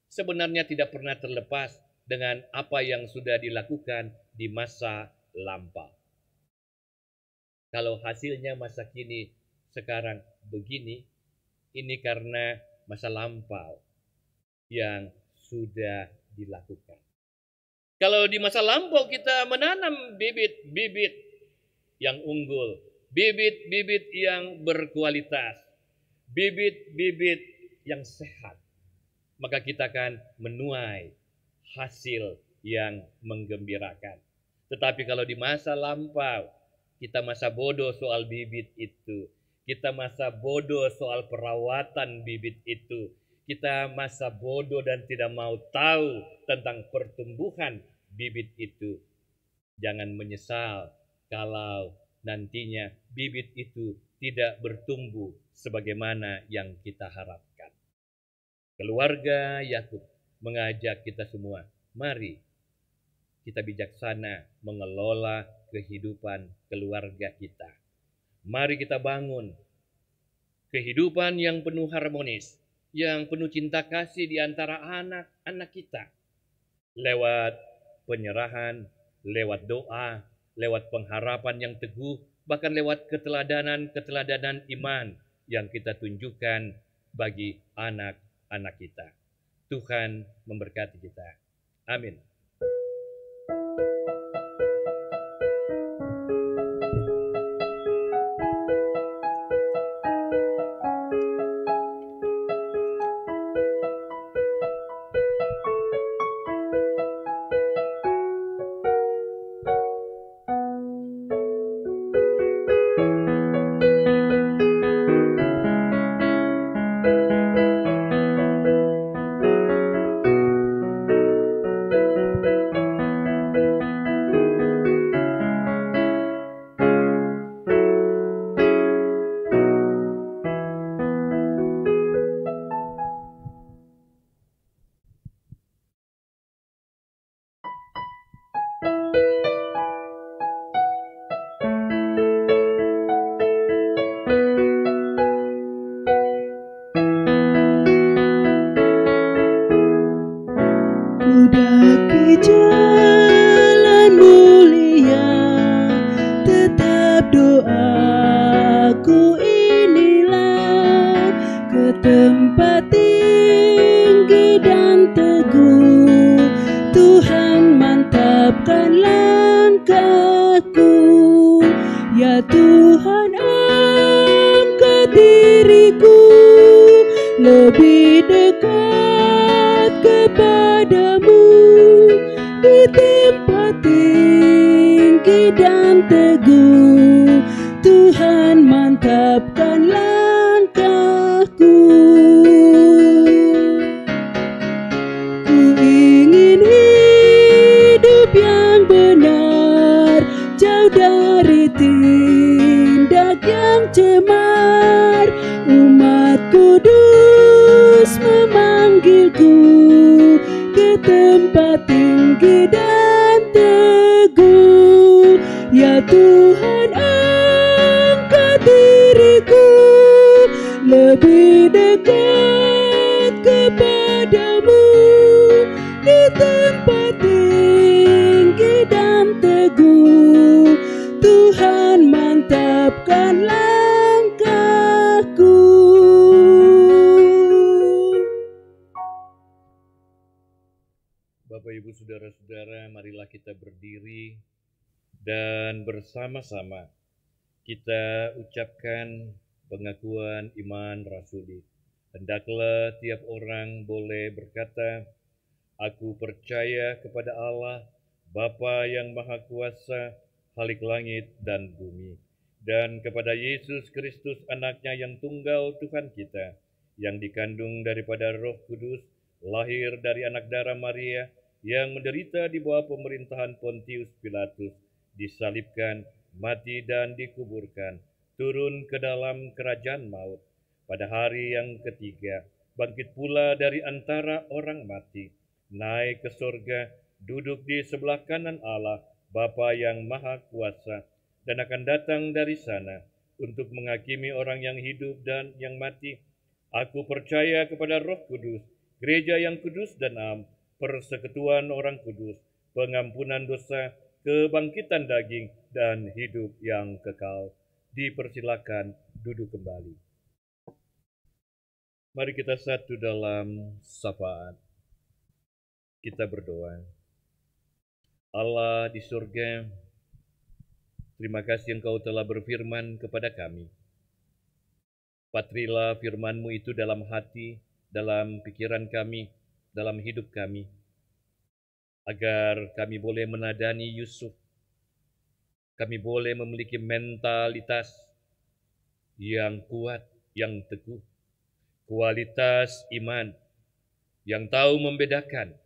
I: sebenarnya tidak pernah terlepas dengan apa yang sudah dilakukan di masa lampau. Kalau hasilnya masa kini sekarang begini, ini karena masa lampau yang sudah dilakukan. Kalau di masa lampau kita menanam bibit-bibit yang unggul, bibit-bibit yang berkualitas, bibit-bibit yang sehat, maka kita akan menuai hasil yang menggembirakan. Tetapi kalau di masa lampau, kita masa bodoh soal bibit itu, kita masa bodoh soal perawatan bibit itu, kita masa bodoh dan tidak mau tahu tentang pertumbuhan bibit itu. Jangan menyesal kalau nantinya bibit itu tidak bertumbuh sebagaimana yang kita harapkan. Keluarga Yakub mengajak kita semua, mari kita bijaksana mengelola kehidupan keluarga kita. Mari kita bangun kehidupan yang penuh harmonis, yang penuh cinta kasih di antara anak-anak kita. Lewat penyerahan, lewat doa, lewat pengharapan yang teguh, bahkan lewat keteladanan iman yang kita tunjukkan bagi anak-anak kita. Tuhan memberkati kita. Amin.
H: Kudaki jalan mulia, tetap doaku inilah, ke tempat tinggi dan teguh, Tuhan mantapkan langkahku. Ya Tuhan, angkat diriku lebih dekat kepadamu, di tempat tinggi dan teguh, Tuhan mantapkan langkahku. Ku ingin hidup yang benar, jauh dari tindak yang cemar. Umat kudus memanggilku ke tempat tinggi dan teguh. Ya Tuhan, angkat diriku lebih dekat kepadamu, di tempat tinggi dan teguh, Tuhan mantapkan langkahku.
I: Bapak, Ibu, Saudara-saudara, marilah kita berdiri dan bersama-sama kita ucapkan pengakuan iman rasuli. Hendaklah tiap orang boleh berkata, aku percaya kepada Allah, Bapa yang Maha Kuasa, Khalik langit dan bumi, dan kepada Yesus Kristus anaknya yang tunggal Tuhan kita, yang dikandung daripada Roh Kudus, lahir dari anak darah Maria, yang menderita di bawah pemerintahan Pontius Pilatus, disalibkan, mati dan dikuburkan, turun ke dalam kerajaan maut. Pada hari yang ketiga, bangkit pula dari antara orang mati, naik ke surga, duduk di sebelah kanan Allah, Bapa yang Maha Kuasa, dan akan datang dari sana untuk menghakimi orang yang hidup dan yang mati. Aku percaya kepada Roh Kudus, gereja yang kudus dan am, persekutuan orang kudus, pengampunan dosa, kebangkitan daging, dan hidup yang kekal. Dipersilakan duduk kembali. Mari kita satu dalam syafaat. Kita berdoa. Allah di surga, terima kasih Engkau telah berfirman kepada kami. Patrilah firman-Mu itu dalam hati, dalam pikiran kami, dalam hidup kami, agar kami boleh menadani Yusuf. Kami boleh memiliki mentalitas yang kuat, yang teguh, kualitas iman, yang tahu membedakan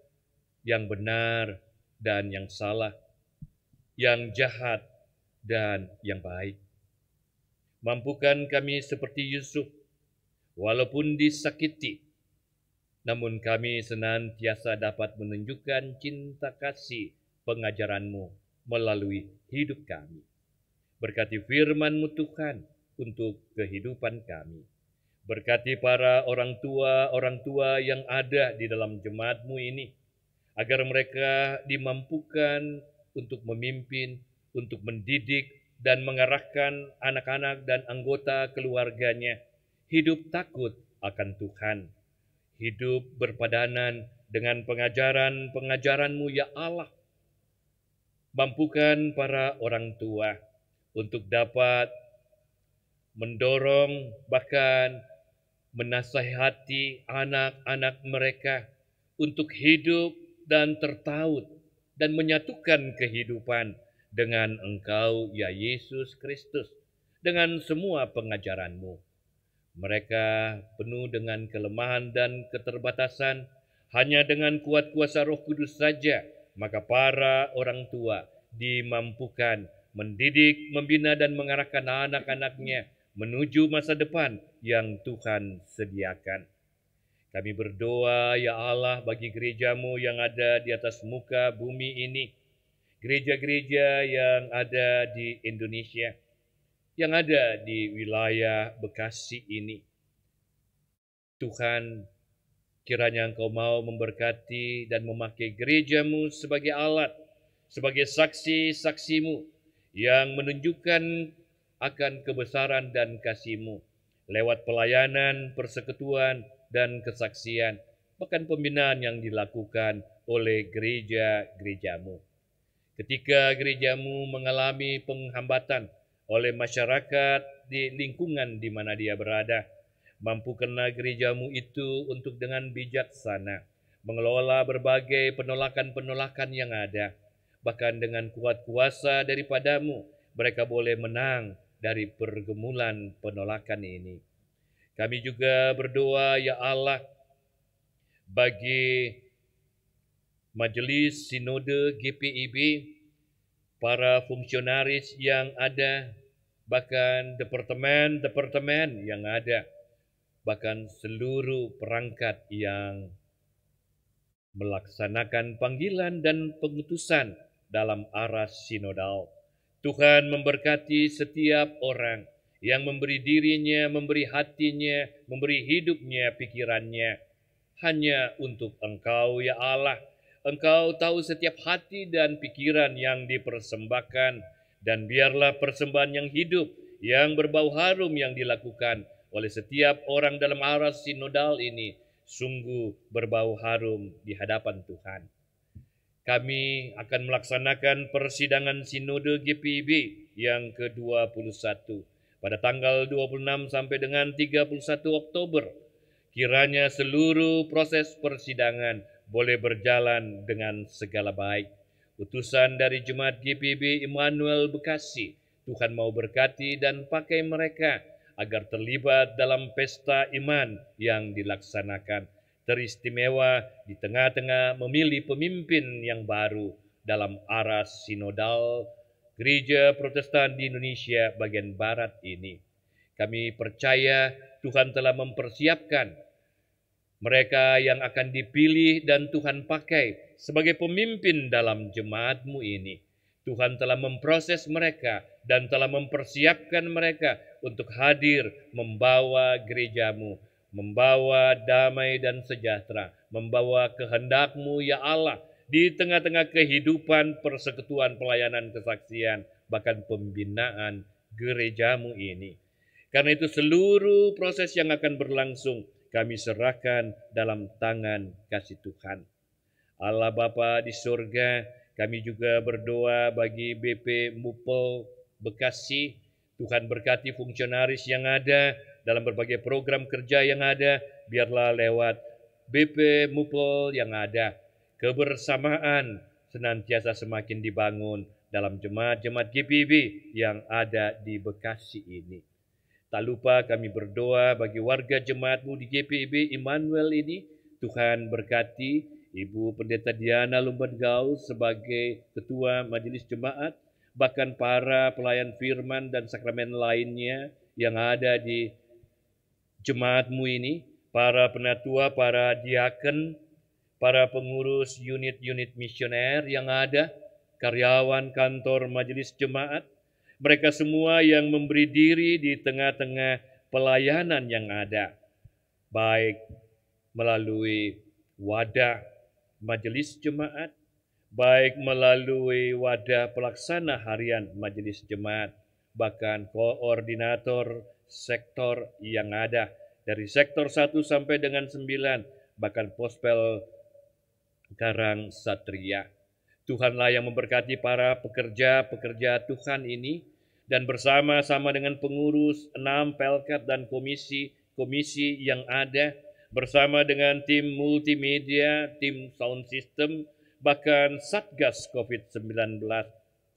I: yang benar dan yang salah, yang jahat dan yang baik. Mampukan kami seperti Yusuf, walaupun disakiti, namun kami senantiasa dapat menunjukkan cinta kasih pengajaran-Mu melalui hidup kami. Berkati firman-Mu Tuhan untuk kehidupan kami. Berkati para orang tua yang ada di dalam jemaat-Mu ini, agar mereka dimampukan untuk memimpin, untuk mendidik, dan mengarahkan anak-anak dan anggota keluarganya hidup takut akan Tuhan, hidup berpadanan dengan pengajaran-pengajaran-Mu ya Allah. Mampukan para orang tua untuk dapat mendorong, bahkan menasihati anak-anak mereka untuk hidup dan tertaut dan menyatukan kehidupan dengan Engkau, ya Yesus Kristus, dengan semua pengajaran-Mu. Mereka penuh dengan kelemahan dan keterbatasan, hanya dengan kuat kuasa Roh Kudus saja, maka para orang tua dimampukan mendidik, membina, dan mengarahkan anak-anaknya menuju masa depan yang Tuhan sediakan. Kami berdoa, ya Allah, bagi gereja-Mu yang ada di atas muka bumi ini, gereja-gereja yang ada di Indonesia, yang ada di wilayah Bekasi ini. Tuhan, kiranya Engkau mau memberkati dan memakai gereja-Mu sebagai alat, sebagai saksi-saksi-Mu yang menunjukkan akan kebesaran dan kasih-Mu lewat pelayanan, persekutuan, dan kesaksian, bahkan pembinaan yang dilakukan oleh gereja-gereja-Mu. Ketika gereja-Mu mengalami penghambatan oleh masyarakat di lingkungan di mana dia berada, mampukanlah gereja-Mu itu untuk dengan bijaksana mengelola berbagai penolakan-penolakan yang ada. Bahkan dengan kuat kuasa daripada-Mu, mereka boleh menang dari pergumulan penolakan ini. Kami juga berdoa, ya Allah, bagi Majelis Sinode GPIB, para fungsionaris yang ada, bahkan departemen-departemen yang ada, bahkan seluruh perangkat yang melaksanakan panggilan dan pengutusan dalam arah sinodal. Tuhan memberkati setiap orang yang memberi dirinya, memberi hatinya, memberi hidupnya, pikirannya, hanya untuk Engkau, ya Allah. Engkau tahu setiap hati dan pikiran yang dipersembahkan, dan biarlah persembahan yang hidup, yang berbau harum yang dilakukan oleh setiap orang dalam arah sinodal ini, sungguh berbau harum di hadapan Tuhan. Kami akan melaksanakan persidangan Sinode GPIB yang ke-21 pada tanggal 26 sampai dengan 31 Oktober. Kiranya seluruh proses persidangan boleh berjalan dengan segala baik. utusan dari Jemaat GPIB Immanuel Bekasi. Tuhan mau berkati dan pakai mereka agar terlibat dalam pesta iman yang dilaksanakan. Teristimewa di tengah-tengah memilih pemimpin yang baru dalam aras sinodal Gereja Protestan di Indonesia bagian Barat ini. Kami percaya Tuhan telah mempersiapkan mereka yang akan dipilih dan Tuhan pakai sebagai pemimpin dalam jemaatmu ini. Tuhan telah memproses mereka dan telah mempersiapkan mereka untuk hadir membawa gerejamu, membawa damai dan sejahtera, membawa kehendak-Mu ya Allah di tengah-tengah kehidupan persekutuan pelayanan kesaksian, bahkan pembinaan gerejamu ini. Karena itu seluruh proses yang akan berlangsung kami serahkan dalam tangan kasih Tuhan. Allah Bapa di surga, kami juga berdoa bagi BP Mupel Bekasi. Tuhan berkati fungsionaris yang ada dalam berbagai program kerja yang ada. Biarlah lewat BP Mupel yang ada, kebersamaan senantiasa semakin dibangun dalam jemaat-jemaat GPIB yang ada di Bekasi ini. Tak lupa kami berdoa bagi warga jemaatmu di GPIB Immanuel ini. Tuhan berkati Ibu Pendeta Diana Lumbengau sebagai Ketua Majelis Jemaat, bahkan para pelayan firman dan sakramen lainnya yang ada di jemaatmu ini, para penatua, para diaken, para pengurus unit-unit misioner yang ada, karyawan kantor Majelis Jemaat, mereka semua yang memberi diri di tengah-tengah pelayanan yang ada, baik melalui wadah Majelis Jemaat, baik melalui wadah pelaksana harian Majelis Jemaat, bahkan koordinator sektor yang ada, dari sektor 1 sampai dengan 9, bahkan Pospel Karang Satria. Tuhanlah yang memberkati para pekerja-pekerja Tuhan ini, dan bersama-sama dengan pengurus 6 Pelkat dan komisi yang ada, bersama dengan tim multimedia, tim sound system, bahkan Satgas COVID-19,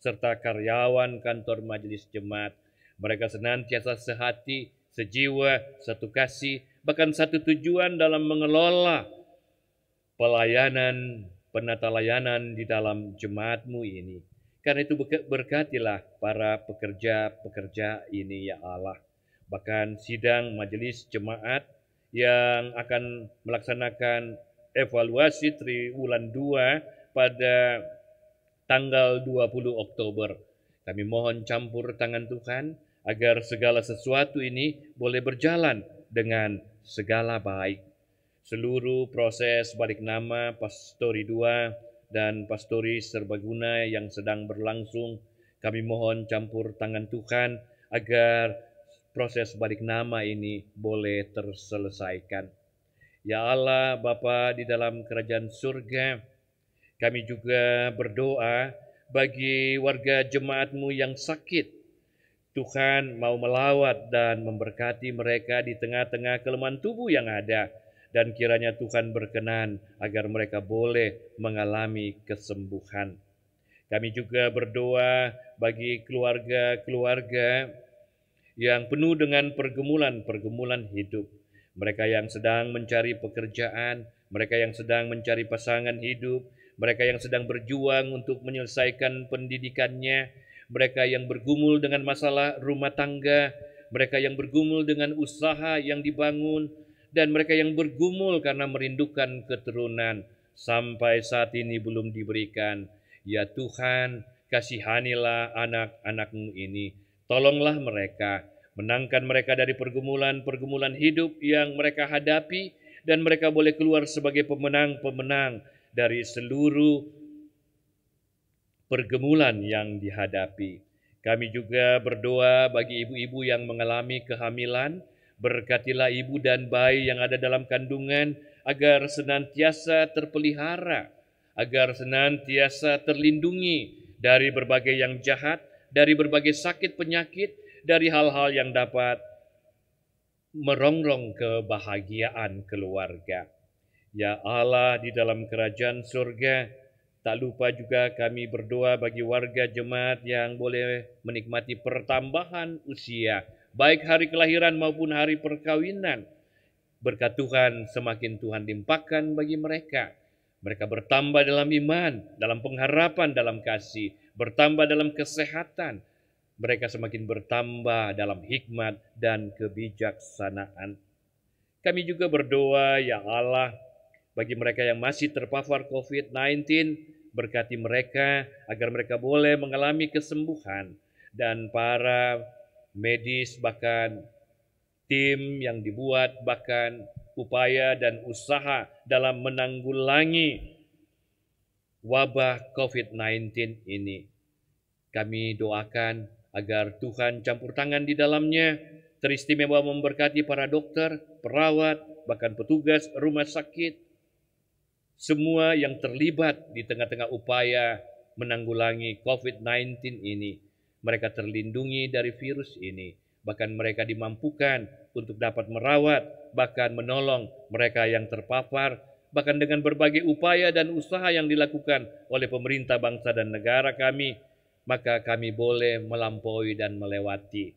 I: serta karyawan kantor Majelis Jemaat. Mereka senantiasa sehati, sejiwa, satu kasih, bahkan satu tujuan dalam mengelola pelayanan, penata layanan di dalam jemaatmu ini. Karena itu berkatilah para pekerja-pekerja ini ya Allah. Bahkan sidang Majelis Jemaat yang akan melaksanakan evaluasi triwulan 2 pada tanggal 20 Oktober. Kami mohon campur tangan Tuhan agar segala sesuatu ini boleh berjalan dengan segala baik. Seluruh proses balik nama Pastori 2 dan Pastori Serbaguna yang sedang berlangsung, kami mohon campur tangan Tuhan agar proses balik nama ini boleh terselesaikan. Ya Allah, Bapa di dalam kerajaan surga, kami juga berdoa bagi warga jemaatmu yang sakit. Tuhan mau melawat dan memberkati mereka di tengah-tengah kelemahan tubuh yang ada. Dan kiranya Tuhan berkenan agar mereka boleh mengalami kesembuhan. Kami juga berdoa bagi keluarga-keluarga yang penuh dengan pergumulan hidup. Mereka yang sedang mencari pekerjaan, mereka yang sedang mencari pasangan hidup, mereka yang sedang berjuang untuk menyelesaikan pendidikannya, mereka yang bergumul dengan masalah rumah tangga, mereka yang bergumul dengan usaha yang dibangun, dan mereka yang bergumul karena merindukan keturunan sampai saat ini belum diberikan. Ya Tuhan, kasihanilah anak-anak-Mu ini. Tolonglah mereka, menangkan mereka dari pergumulan-pergumulan hidup yang mereka hadapi, dan mereka boleh keluar sebagai pemenang-pemenang dari seluruh pergumulan yang dihadapi. Kami juga berdoa bagi ibu-ibu yang mengalami kehamilan. Berkatilah ibu dan bayi yang ada dalam kandungan agar senantiasa terpelihara, agar senantiasa terlindungi dari berbagai yang jahat, dari berbagai sakit penyakit, dari hal-hal yang dapat merongrong kebahagiaan keluarga. Ya Allah di dalam kerajaan surga, Tak lupa juga kami berdoa bagi warga jemaat yang boleh menikmati pertambahan usia, baik hari kelahiran maupun hari perkawinan. Berkat Tuhan semakin Tuhan limpahkan bagi mereka. Mereka bertambah dalam iman, dalam pengharapan, dalam kasih, bertambah dalam kesehatan. Mereka semakin bertambah dalam hikmat dan kebijaksanaan. Kami juga berdoa, ya Allah, bagi mereka yang masih terpapar COVID-19, berkati mereka agar mereka boleh mengalami kesembuhan, dan para medis bahkan tim yang dibuat bahkan upaya dan usaha dalam menanggulangi wabah COVID-19 ini. Kami doakan agar Tuhan campur tangan di dalamnya, teristimewa memberkati para dokter, perawat, bahkan petugas rumah sakit, semua yang terlibat di tengah-tengah upaya menanggulangi COVID-19 ini. Mereka terlindungi dari virus ini. Bahkan mereka dimampukan untuk dapat merawat, bahkan menolong mereka yang terpapar. Bahkan dengan berbagai upaya dan usaha yang dilakukan oleh pemerintah bangsa dan negara kami, maka kami boleh melampaui dan melewati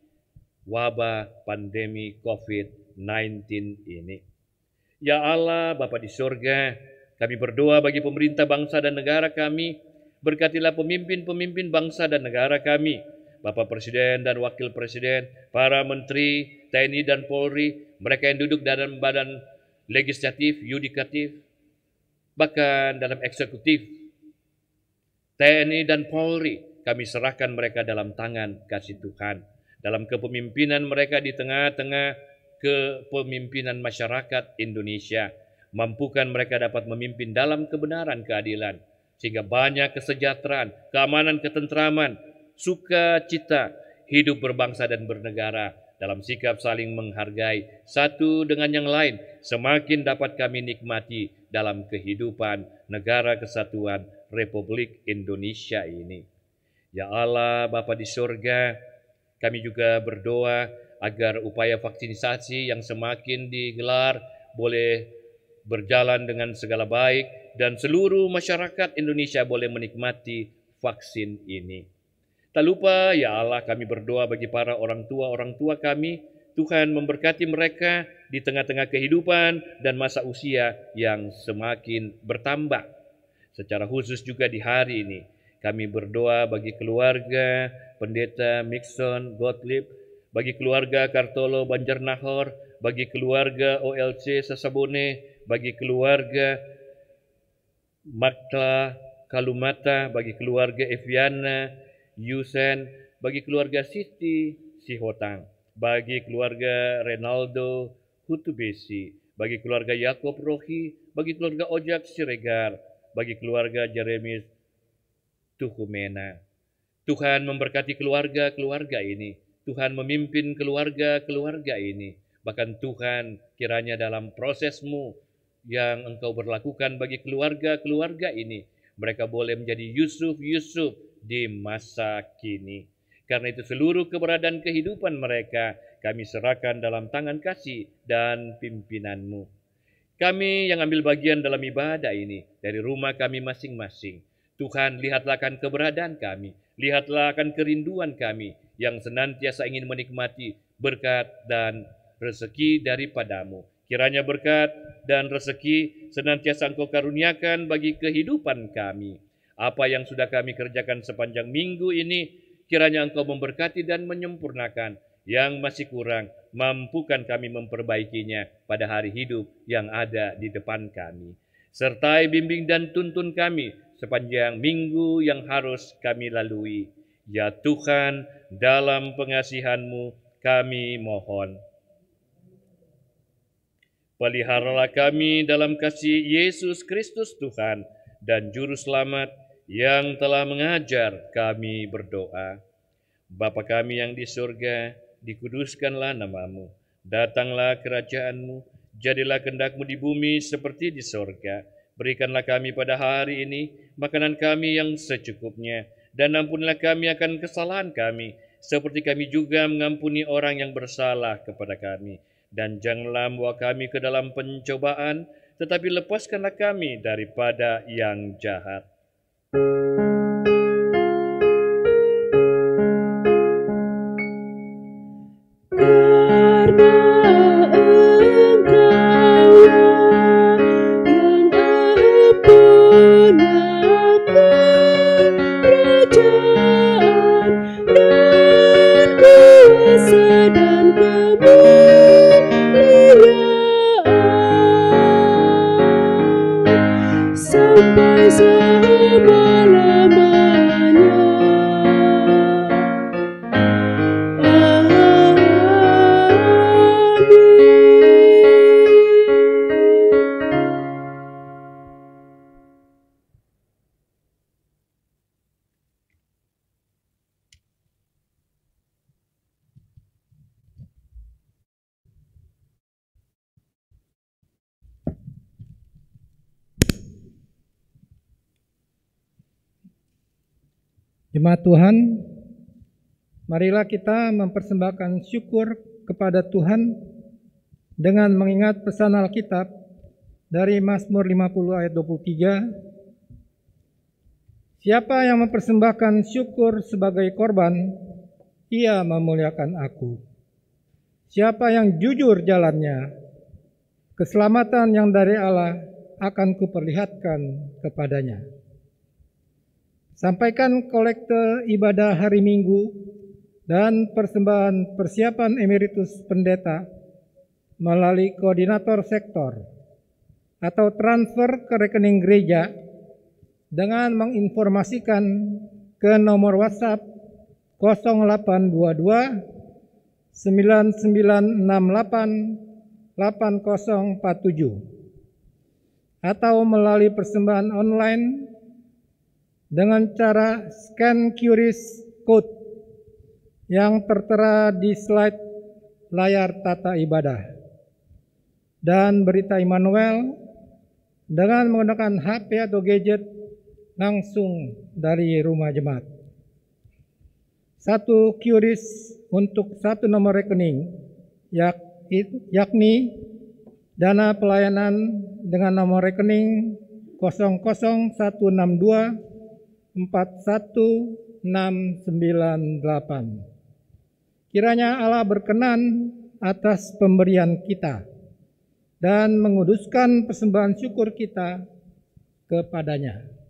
I: wabah pandemi COVID-19 ini. Ya Allah, Bapa di surga, kami berdoa bagi pemerintah bangsa dan negara kami. Berkatilah pemimpin-pemimpin bangsa dan negara kami, Bapak Presiden dan Wakil Presiden, para Menteri, TNI dan Polri, mereka yang duduk dalam badan legislatif, yudikatif, bahkan dalam eksekutif. TNI dan Polri, kami serahkan mereka dalam tangan kasih Tuhan. Dalam kepemimpinan mereka di tengah-tengah kepemimpinan masyarakat Indonesia. Mampukan mereka dapat memimpin dalam kebenaran, keadilan, sehingga banyak kesejahteraan, keamanan, ketentraman, sukacita, hidup berbangsa dan bernegara dalam sikap saling menghargai satu dengan yang lain, semakin dapat kami nikmati dalam kehidupan negara kesatuan Republik Indonesia ini. Ya Allah, Bapa di surga, kami juga berdoa agar upaya vaksinasi yang semakin digelar boleh berjalan dengan segala baik dan seluruh masyarakat Indonesia boleh menikmati vaksin ini. Tak lupa, ya Allah, kami berdoa bagi para orang tua kami. Tuhan memberkati mereka di tengah-tengah kehidupan dan masa usia yang semakin bertambah. Secara khusus juga di hari ini, kami berdoa bagi keluarga Pendeta Mixon Gottlieb, bagi keluarga Kartolo Banjarnahor, bagi keluarga OLC Sasabone, bagi keluarga Makla Kalumata, bagi keluarga Eviana Yusen, bagi keluarga Siti Sihotang, bagi keluarga Renaldo Hutubesi, bagi keluarga Yakob Rohi, bagi keluarga Ojak Siregar, bagi keluarga Jeremis Tuhumena. Tuhan memberkati keluarga-keluarga ini. Tuhan memimpin keluarga-keluarga ini. Bahkan Tuhan kiranya dalam prosesmu yang engkau berlakukan bagi keluarga-keluarga ini, mereka boleh menjadi Yusuf-Yusuf di masa kini. Karena itu seluruh keberadaan kehidupan mereka kami serahkan dalam tangan kasih dan pimpinanmu. Kami yang ambil bagian dalam ibadah ini dari rumah kami masing-masing, Tuhan, lihatlah akan keberadaan kami, lihatlah akan kerinduan kami yang senantiasa ingin menikmati berkat dan rezeki daripadamu. Kiranya berkat dan rezeki senantiasa Engkau karuniakan bagi kehidupan kami. Apa yang sudah kami kerjakan sepanjang minggu ini, kiranya Engkau memberkati dan menyempurnakan. Yang masih kurang, mampukan kami memperbaikinya pada hari hidup yang ada di depan kami. Sertai bimbing dan tuntun kami sepanjang minggu yang harus kami lalui. Ya Tuhan, dalam pengasihan-Mu kami mohon. Peliharalah kami dalam kasih Yesus Kristus Tuhan dan Juru Selamat yang telah mengajar kami berdoa. Bapa kami yang di surga, dikuduskanlah nama-Mu. Datanglah kerajaan-Mu, jadilah kehendak-Mu di bumi seperti di surga. Berikanlah kami pada hari ini makanan kami yang secukupnya, dan ampunilah kami akan kesalahan kami, seperti kami juga mengampuni orang yang bersalah kepada kami. Dan janganlah membawa kami ke dalam pencobaan, tetapi lepaskanlah kami daripada yang jahat.
K: Jemaat Tuhan, marilah kita mempersembahkan syukur kepada Tuhan dengan mengingat pesan Alkitab dari Mazmur 50 ayat 23. Siapa yang mempersembahkan syukur sebagai korban, ia memuliakan aku. Siapa yang jujur jalannya, keselamatan yang dari Allah akan kuperlihatkan kepadanya. Sampaikan kolekte ibadah hari Minggu dan persembahan persiapan emeritus pendeta melalui koordinator sektor atau transfer ke rekening gereja dengan menginformasikan ke nomor WhatsApp 0822 9968 8047 atau melalui persembahan online dengan cara scan QRIS code yang tertera di slide layar tata ibadah dan berita Immanuel dengan menggunakan HP atau gadget langsung dari rumah jemaat. Satu QRIS untuk satu nomor rekening, yakni dana pelayanan dengan nomor rekening 00162 41698. Kiranya Allah berkenan atas pemberian kita dan menguduskan persembahan syukur kita kepadanya.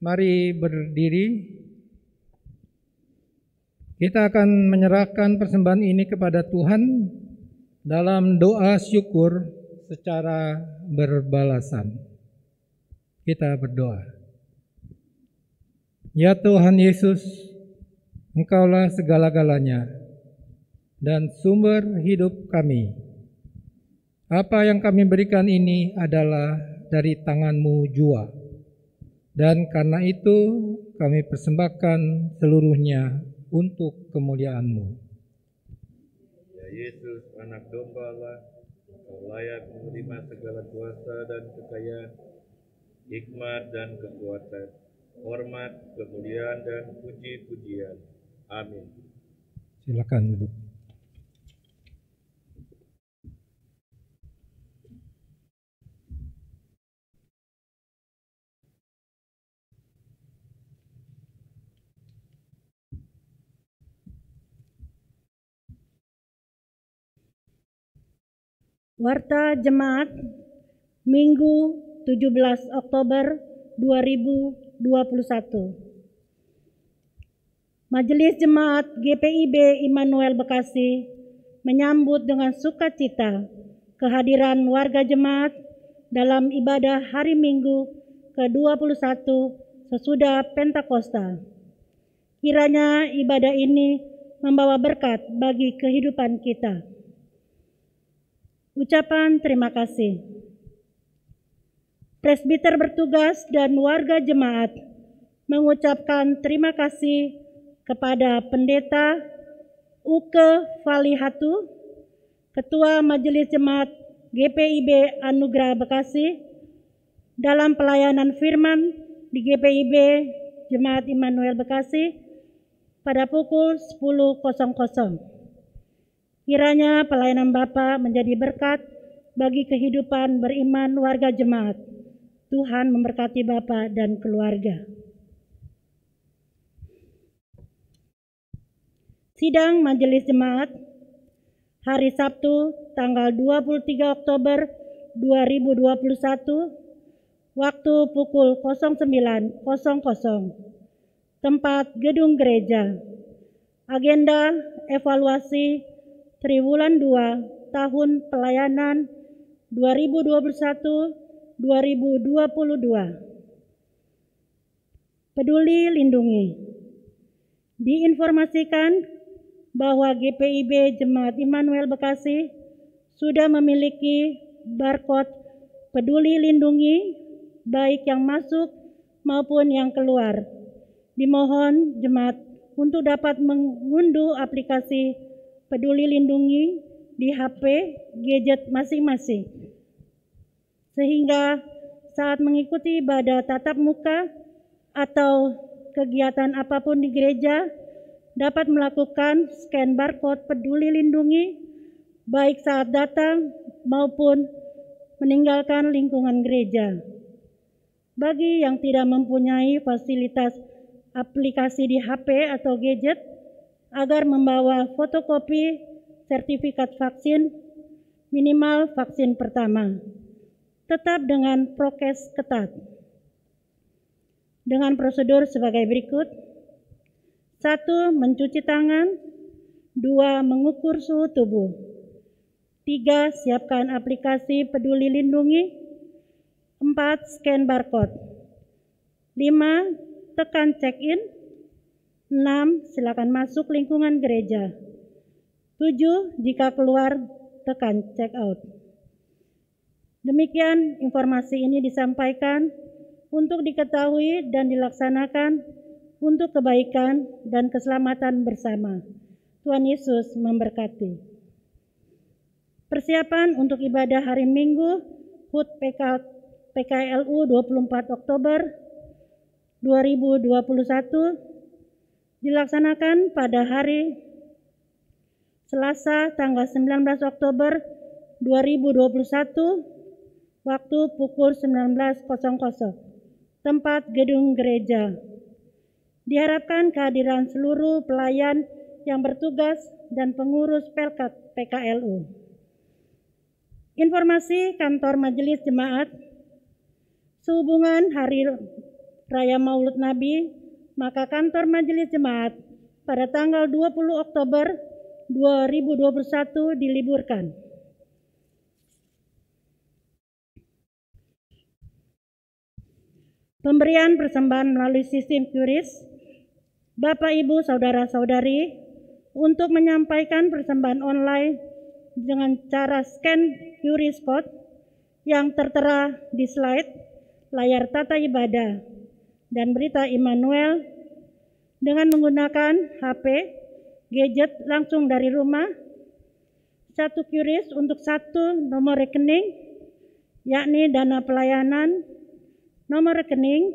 K: Mari berdiri. Kita akan menyerahkan persembahan ini kepada Tuhan dalam doa syukur secara berbalasan. Kita berdoa. Ya Tuhan Yesus, Engkaulah segala-galanya dan sumber hidup kami. Apa yang kami berikan ini adalah dari tangan-Mu jua. Dan karena itu kami persembahkan seluruhnya untuk kemuliaan-Mu.
I: Ya Yesus, anak domba Allah, Engkau layak menerima segala kuasa dan kekayaan, hikmat dan kekuatan, hormat, kemuliaan dan puji-pujian. Amin.
K: Silakan duduk.
L: Warta Jemaat Minggu 17 Oktober 2021. Majelis Jemaat GPIB Immanuel Bekasi menyambut dengan sukacita kehadiran warga jemaat dalam ibadah hari Minggu ke-21 sesudah Pentakosta. Kiranya ibadah ini membawa berkat bagi kehidupan kita. Ucapan terima kasih. Presbiter bertugas dan warga jemaat mengucapkan terima kasih kepada Pendeta Uke Falihatu, Ketua Majelis Jemaat GPIB Anugerah Bekasi, dalam pelayanan firman di GPIB Jemaat Immanuel Bekasi pada pukul 10.00. Kiranya pelayanan Bapak menjadi berkat bagi kehidupan beriman warga jemaat. Tuhan memberkati Bapak dan keluarga. Sidang Majelis Jemaat hari Sabtu tanggal 23 Oktober 2021 waktu pukul 09.00, tempat gedung gereja. Agenda evaluasi Triwulan 2 Tahun Pelayanan 2021-2022. Peduli Lindungi. Diinformasikan bahwa GPIB Jemaat Immanuel Bekasi sudah memiliki barcode Peduli Lindungi baik yang masuk maupun yang keluar. Dimohon jemaat untuk dapat mengunduh aplikasi Peduli Lindungi di HP gadget masing-masing, sehingga saat mengikuti ibadah tatap muka atau kegiatan apapun di gereja dapat melakukan scan barcode Peduli Lindungi baik saat datang maupun meninggalkan lingkungan gereja. Bagi yang tidak mempunyai fasilitas aplikasi di HP atau gadget, agar membawa fotokopi sertifikat vaksin minimal vaksin pertama, tetap dengan prokes ketat. Dengan prosedur sebagai berikut: 1. Mencuci tangan. 2. Mengukur suhu tubuh. 3. Siapkan aplikasi Peduli Lindungi. 4. Scan barcode. 5. Tekan check-in. 6. Silakan masuk lingkungan gereja. 7. Jika keluar, tekan check out. Demikian informasi ini disampaikan untuk diketahui dan dilaksanakan untuk kebaikan dan keselamatan bersama. Tuhan Yesus memberkati. Persiapan untuk ibadah hari Minggu HUT PKLU 24 Oktober 2021 dilaksanakan pada hari Selasa tanggal 19 Oktober 2021 waktu pukul 19.00, tempat gedung gereja. Diharapkan kehadiran seluruh pelayan yang bertugas dan pengurus Pelkat PKLU. Informasi kantor Majelis Jemaat sehubungan hari Raya Maulud Nabi, maka kantor Majelis Jemaat pada tanggal 20 Oktober 2021 diliburkan. Pemberian persembahan melalui sistem QRIS, Bapak, Ibu, Saudara-saudari, untuk menyampaikan persembahan online dengan cara scan QRIS code yang tertera di slide layar tata ibadah dan berita Immanuel dengan menggunakan HP, gadget langsung dari rumah, satu QRIS untuk satu nomor rekening, yakni dana pelayanan, nomor rekening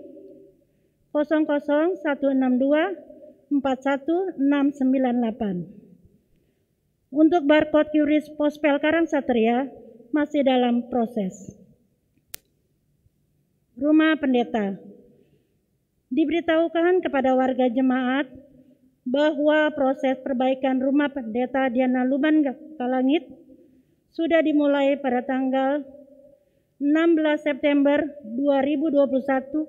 L: 00162416998. Untuk barcode QRIS Pospel Karangsatria masih dalam proses. Rumah Pendeta. Diberitahukan kepada warga jemaat bahwa proses perbaikan Rumah Pendeta Diana Luban Kalangit sudah dimulai pada tanggal 16 September 2021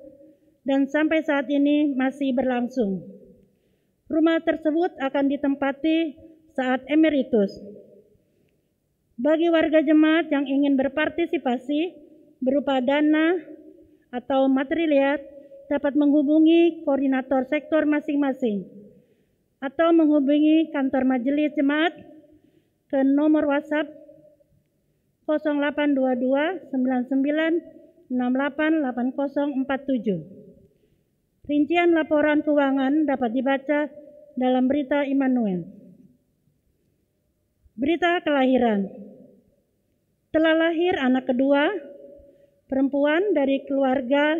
L: dan sampai saat ini masih berlangsung. Rumah tersebut akan ditempati saat emeritus. Bagi warga jemaat yang ingin berpartisipasi berupa dana atau material dapat menghubungi koordinator sektor masing-masing atau menghubungi kantor majelis jemaat ke nomor WhatsApp 0822 99 688047. Rincian laporan keuangan dapat dibaca dalam berita Immanuel. Berita kelahiran. Telah lahir anak kedua, perempuan dari keluarga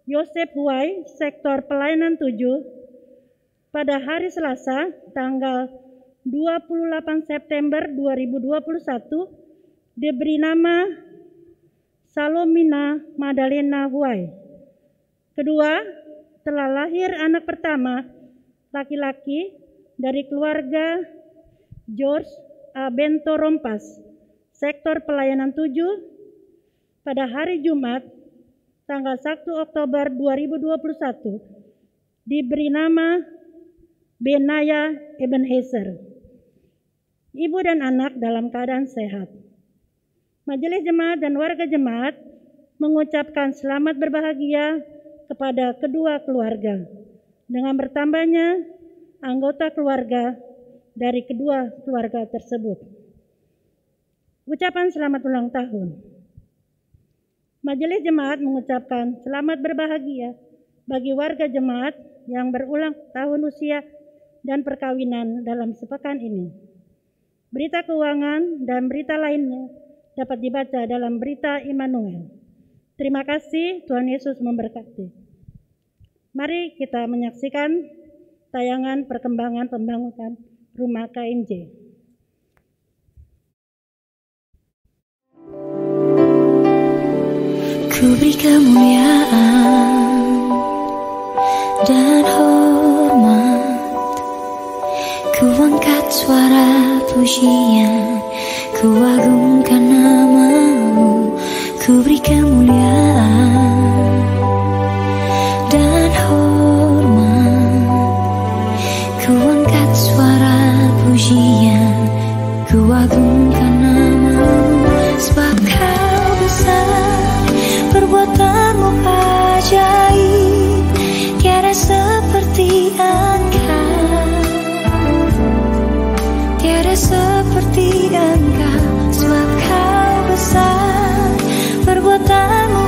L: Yosef Huai, sektor pelayanan 7, pada hari Selasa, tanggal 28 September 2021, diberi nama Salomina Madalena Huai. Kedua, telah lahir anak pertama, laki-laki dari keluarga George A. Bento Rompas, sektor pelayanan 7, pada hari Jumat, tanggal 1 Oktober 2021, diberi nama Benaya Ebenezer. Ibu dan anak dalam keadaan sehat. Majelis jemaat dan warga jemaat mengucapkan selamat berbahagia kepada kedua keluarga dengan bertambahnya anggota keluarga dari kedua keluarga tersebut. Ucapan selamat ulang tahun. Majelis jemaat mengucapkan selamat berbahagia bagi warga jemaat yang berulang tahun usia dan perkawinan dalam sepekan ini. Berita keuangan dan berita lainnya dapat dibaca dalam berita Immanuel. Terima kasih, Tuhan Yesus memberkati. Mari kita menyaksikan tayangan perkembangan pembangunan Rumah KMJ.
M: Ku beri kemuliaan dan hormat, ku angkat suara pujian, ku agungkan namamu. Ku beri kemuliaan dan hormat, ku angkat suara pujian, ku agungkan namamu. Sebab kau besar, perbuatanmu ajaib, tiada seperti Engkau, tiada seperti Engkau. Sebab kau besar, perbuatanmu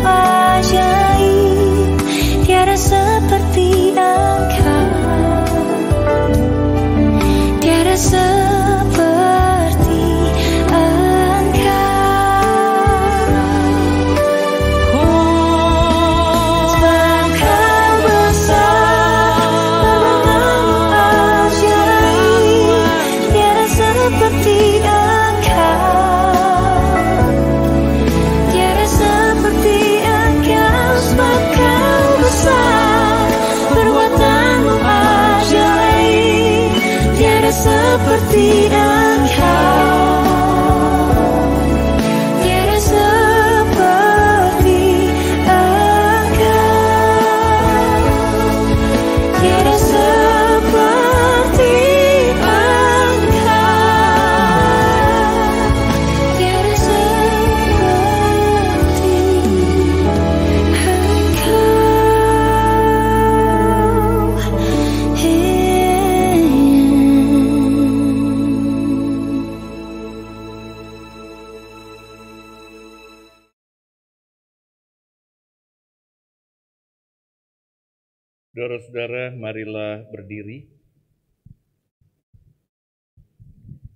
I: Saudara-saudara, marilah berdiri.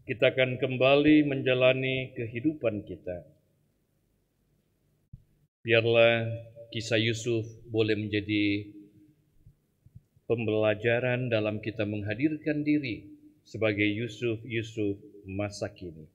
I: Kita akan kembali menjalani kehidupan kita. Biarlah kisah Yusuf boleh menjadi pembelajaran dalam kita menghadirkan diri sebagai Yusuf masa kini.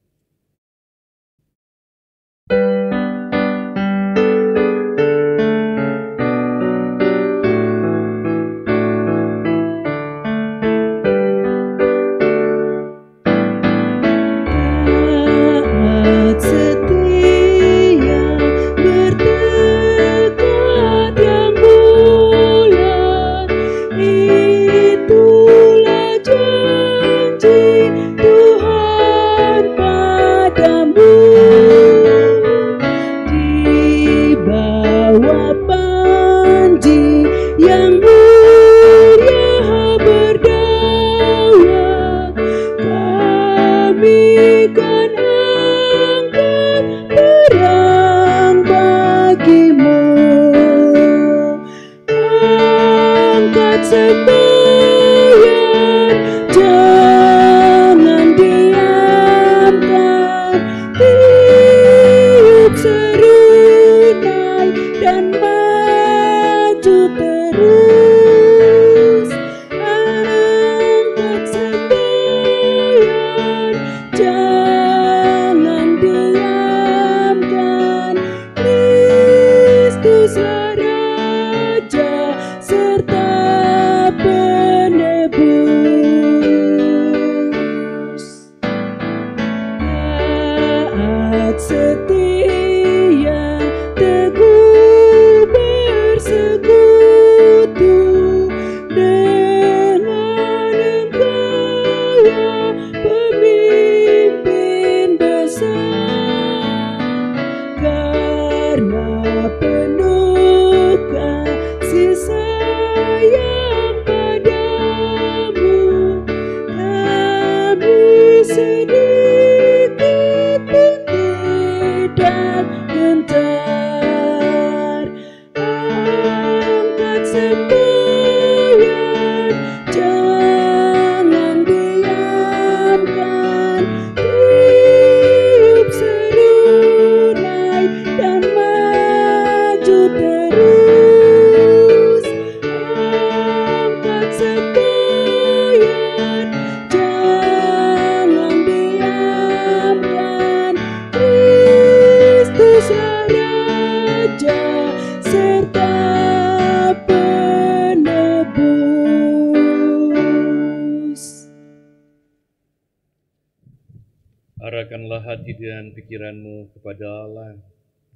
I: Arahkanlah hati dan pikiranmu kepada Allah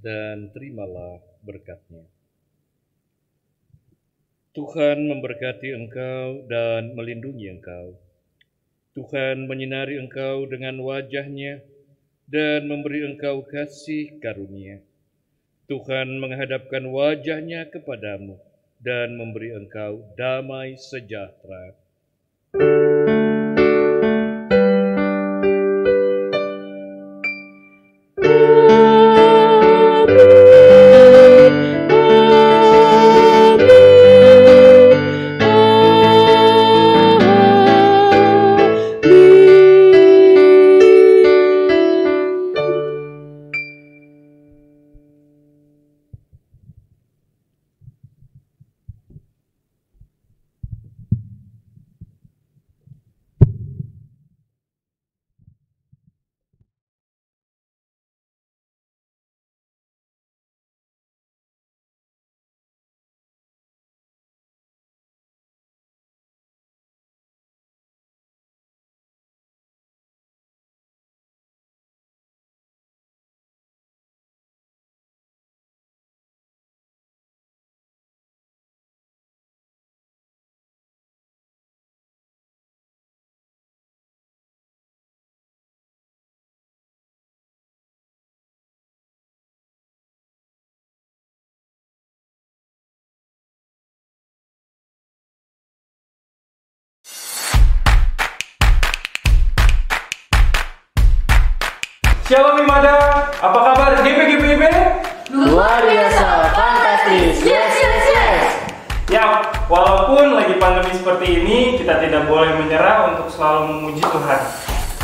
I: dan terimalah berkat-Nya. Tuhan memberkati engkau dan melindungi engkau. Tuhan menyinari engkau dengan wajah-Nya dan memberi engkau kasih karunia. Tuhan menghadapkan wajah-Nya kepadamu dan memberi engkau damai sejahtera.
A: Shalom Imada, apa kabar GP?
B: Luar biasa, fantastis, yes.
A: Ya, walaupun lagi pandemi seperti ini, kita tidak boleh menyerah untuk selalu memuji Tuhan.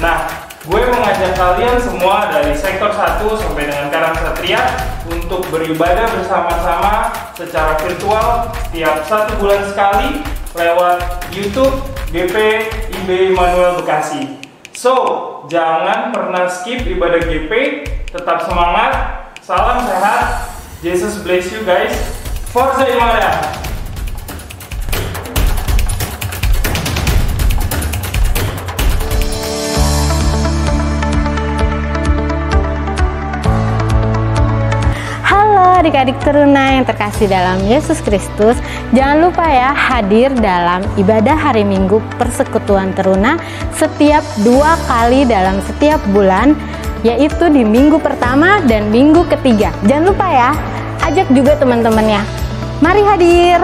A: Nah, gue mengajak kalian semua dari sektor 1 sampai dengan Karang Satria untuk beribadah bersama-sama secara virtual setiap 1 bulan sekali lewat YouTube GP IB Immanuel Bekasi. So, jangan pernah skip ibadah GP, tetap semangat, salam sehat, Jesus bless you guys, Forza Ibadah!
C: Adik-adik teruna yang terkasih dalam Yesus Kristus, jangan lupa ya hadir dalam ibadah hari Minggu Persekutuan Teruna setiap 2 kali dalam setiap bulan, yaitu di minggu pertama dan minggu ketiga. Jangan lupa ya, ajak juga teman-temannya. Mari hadir.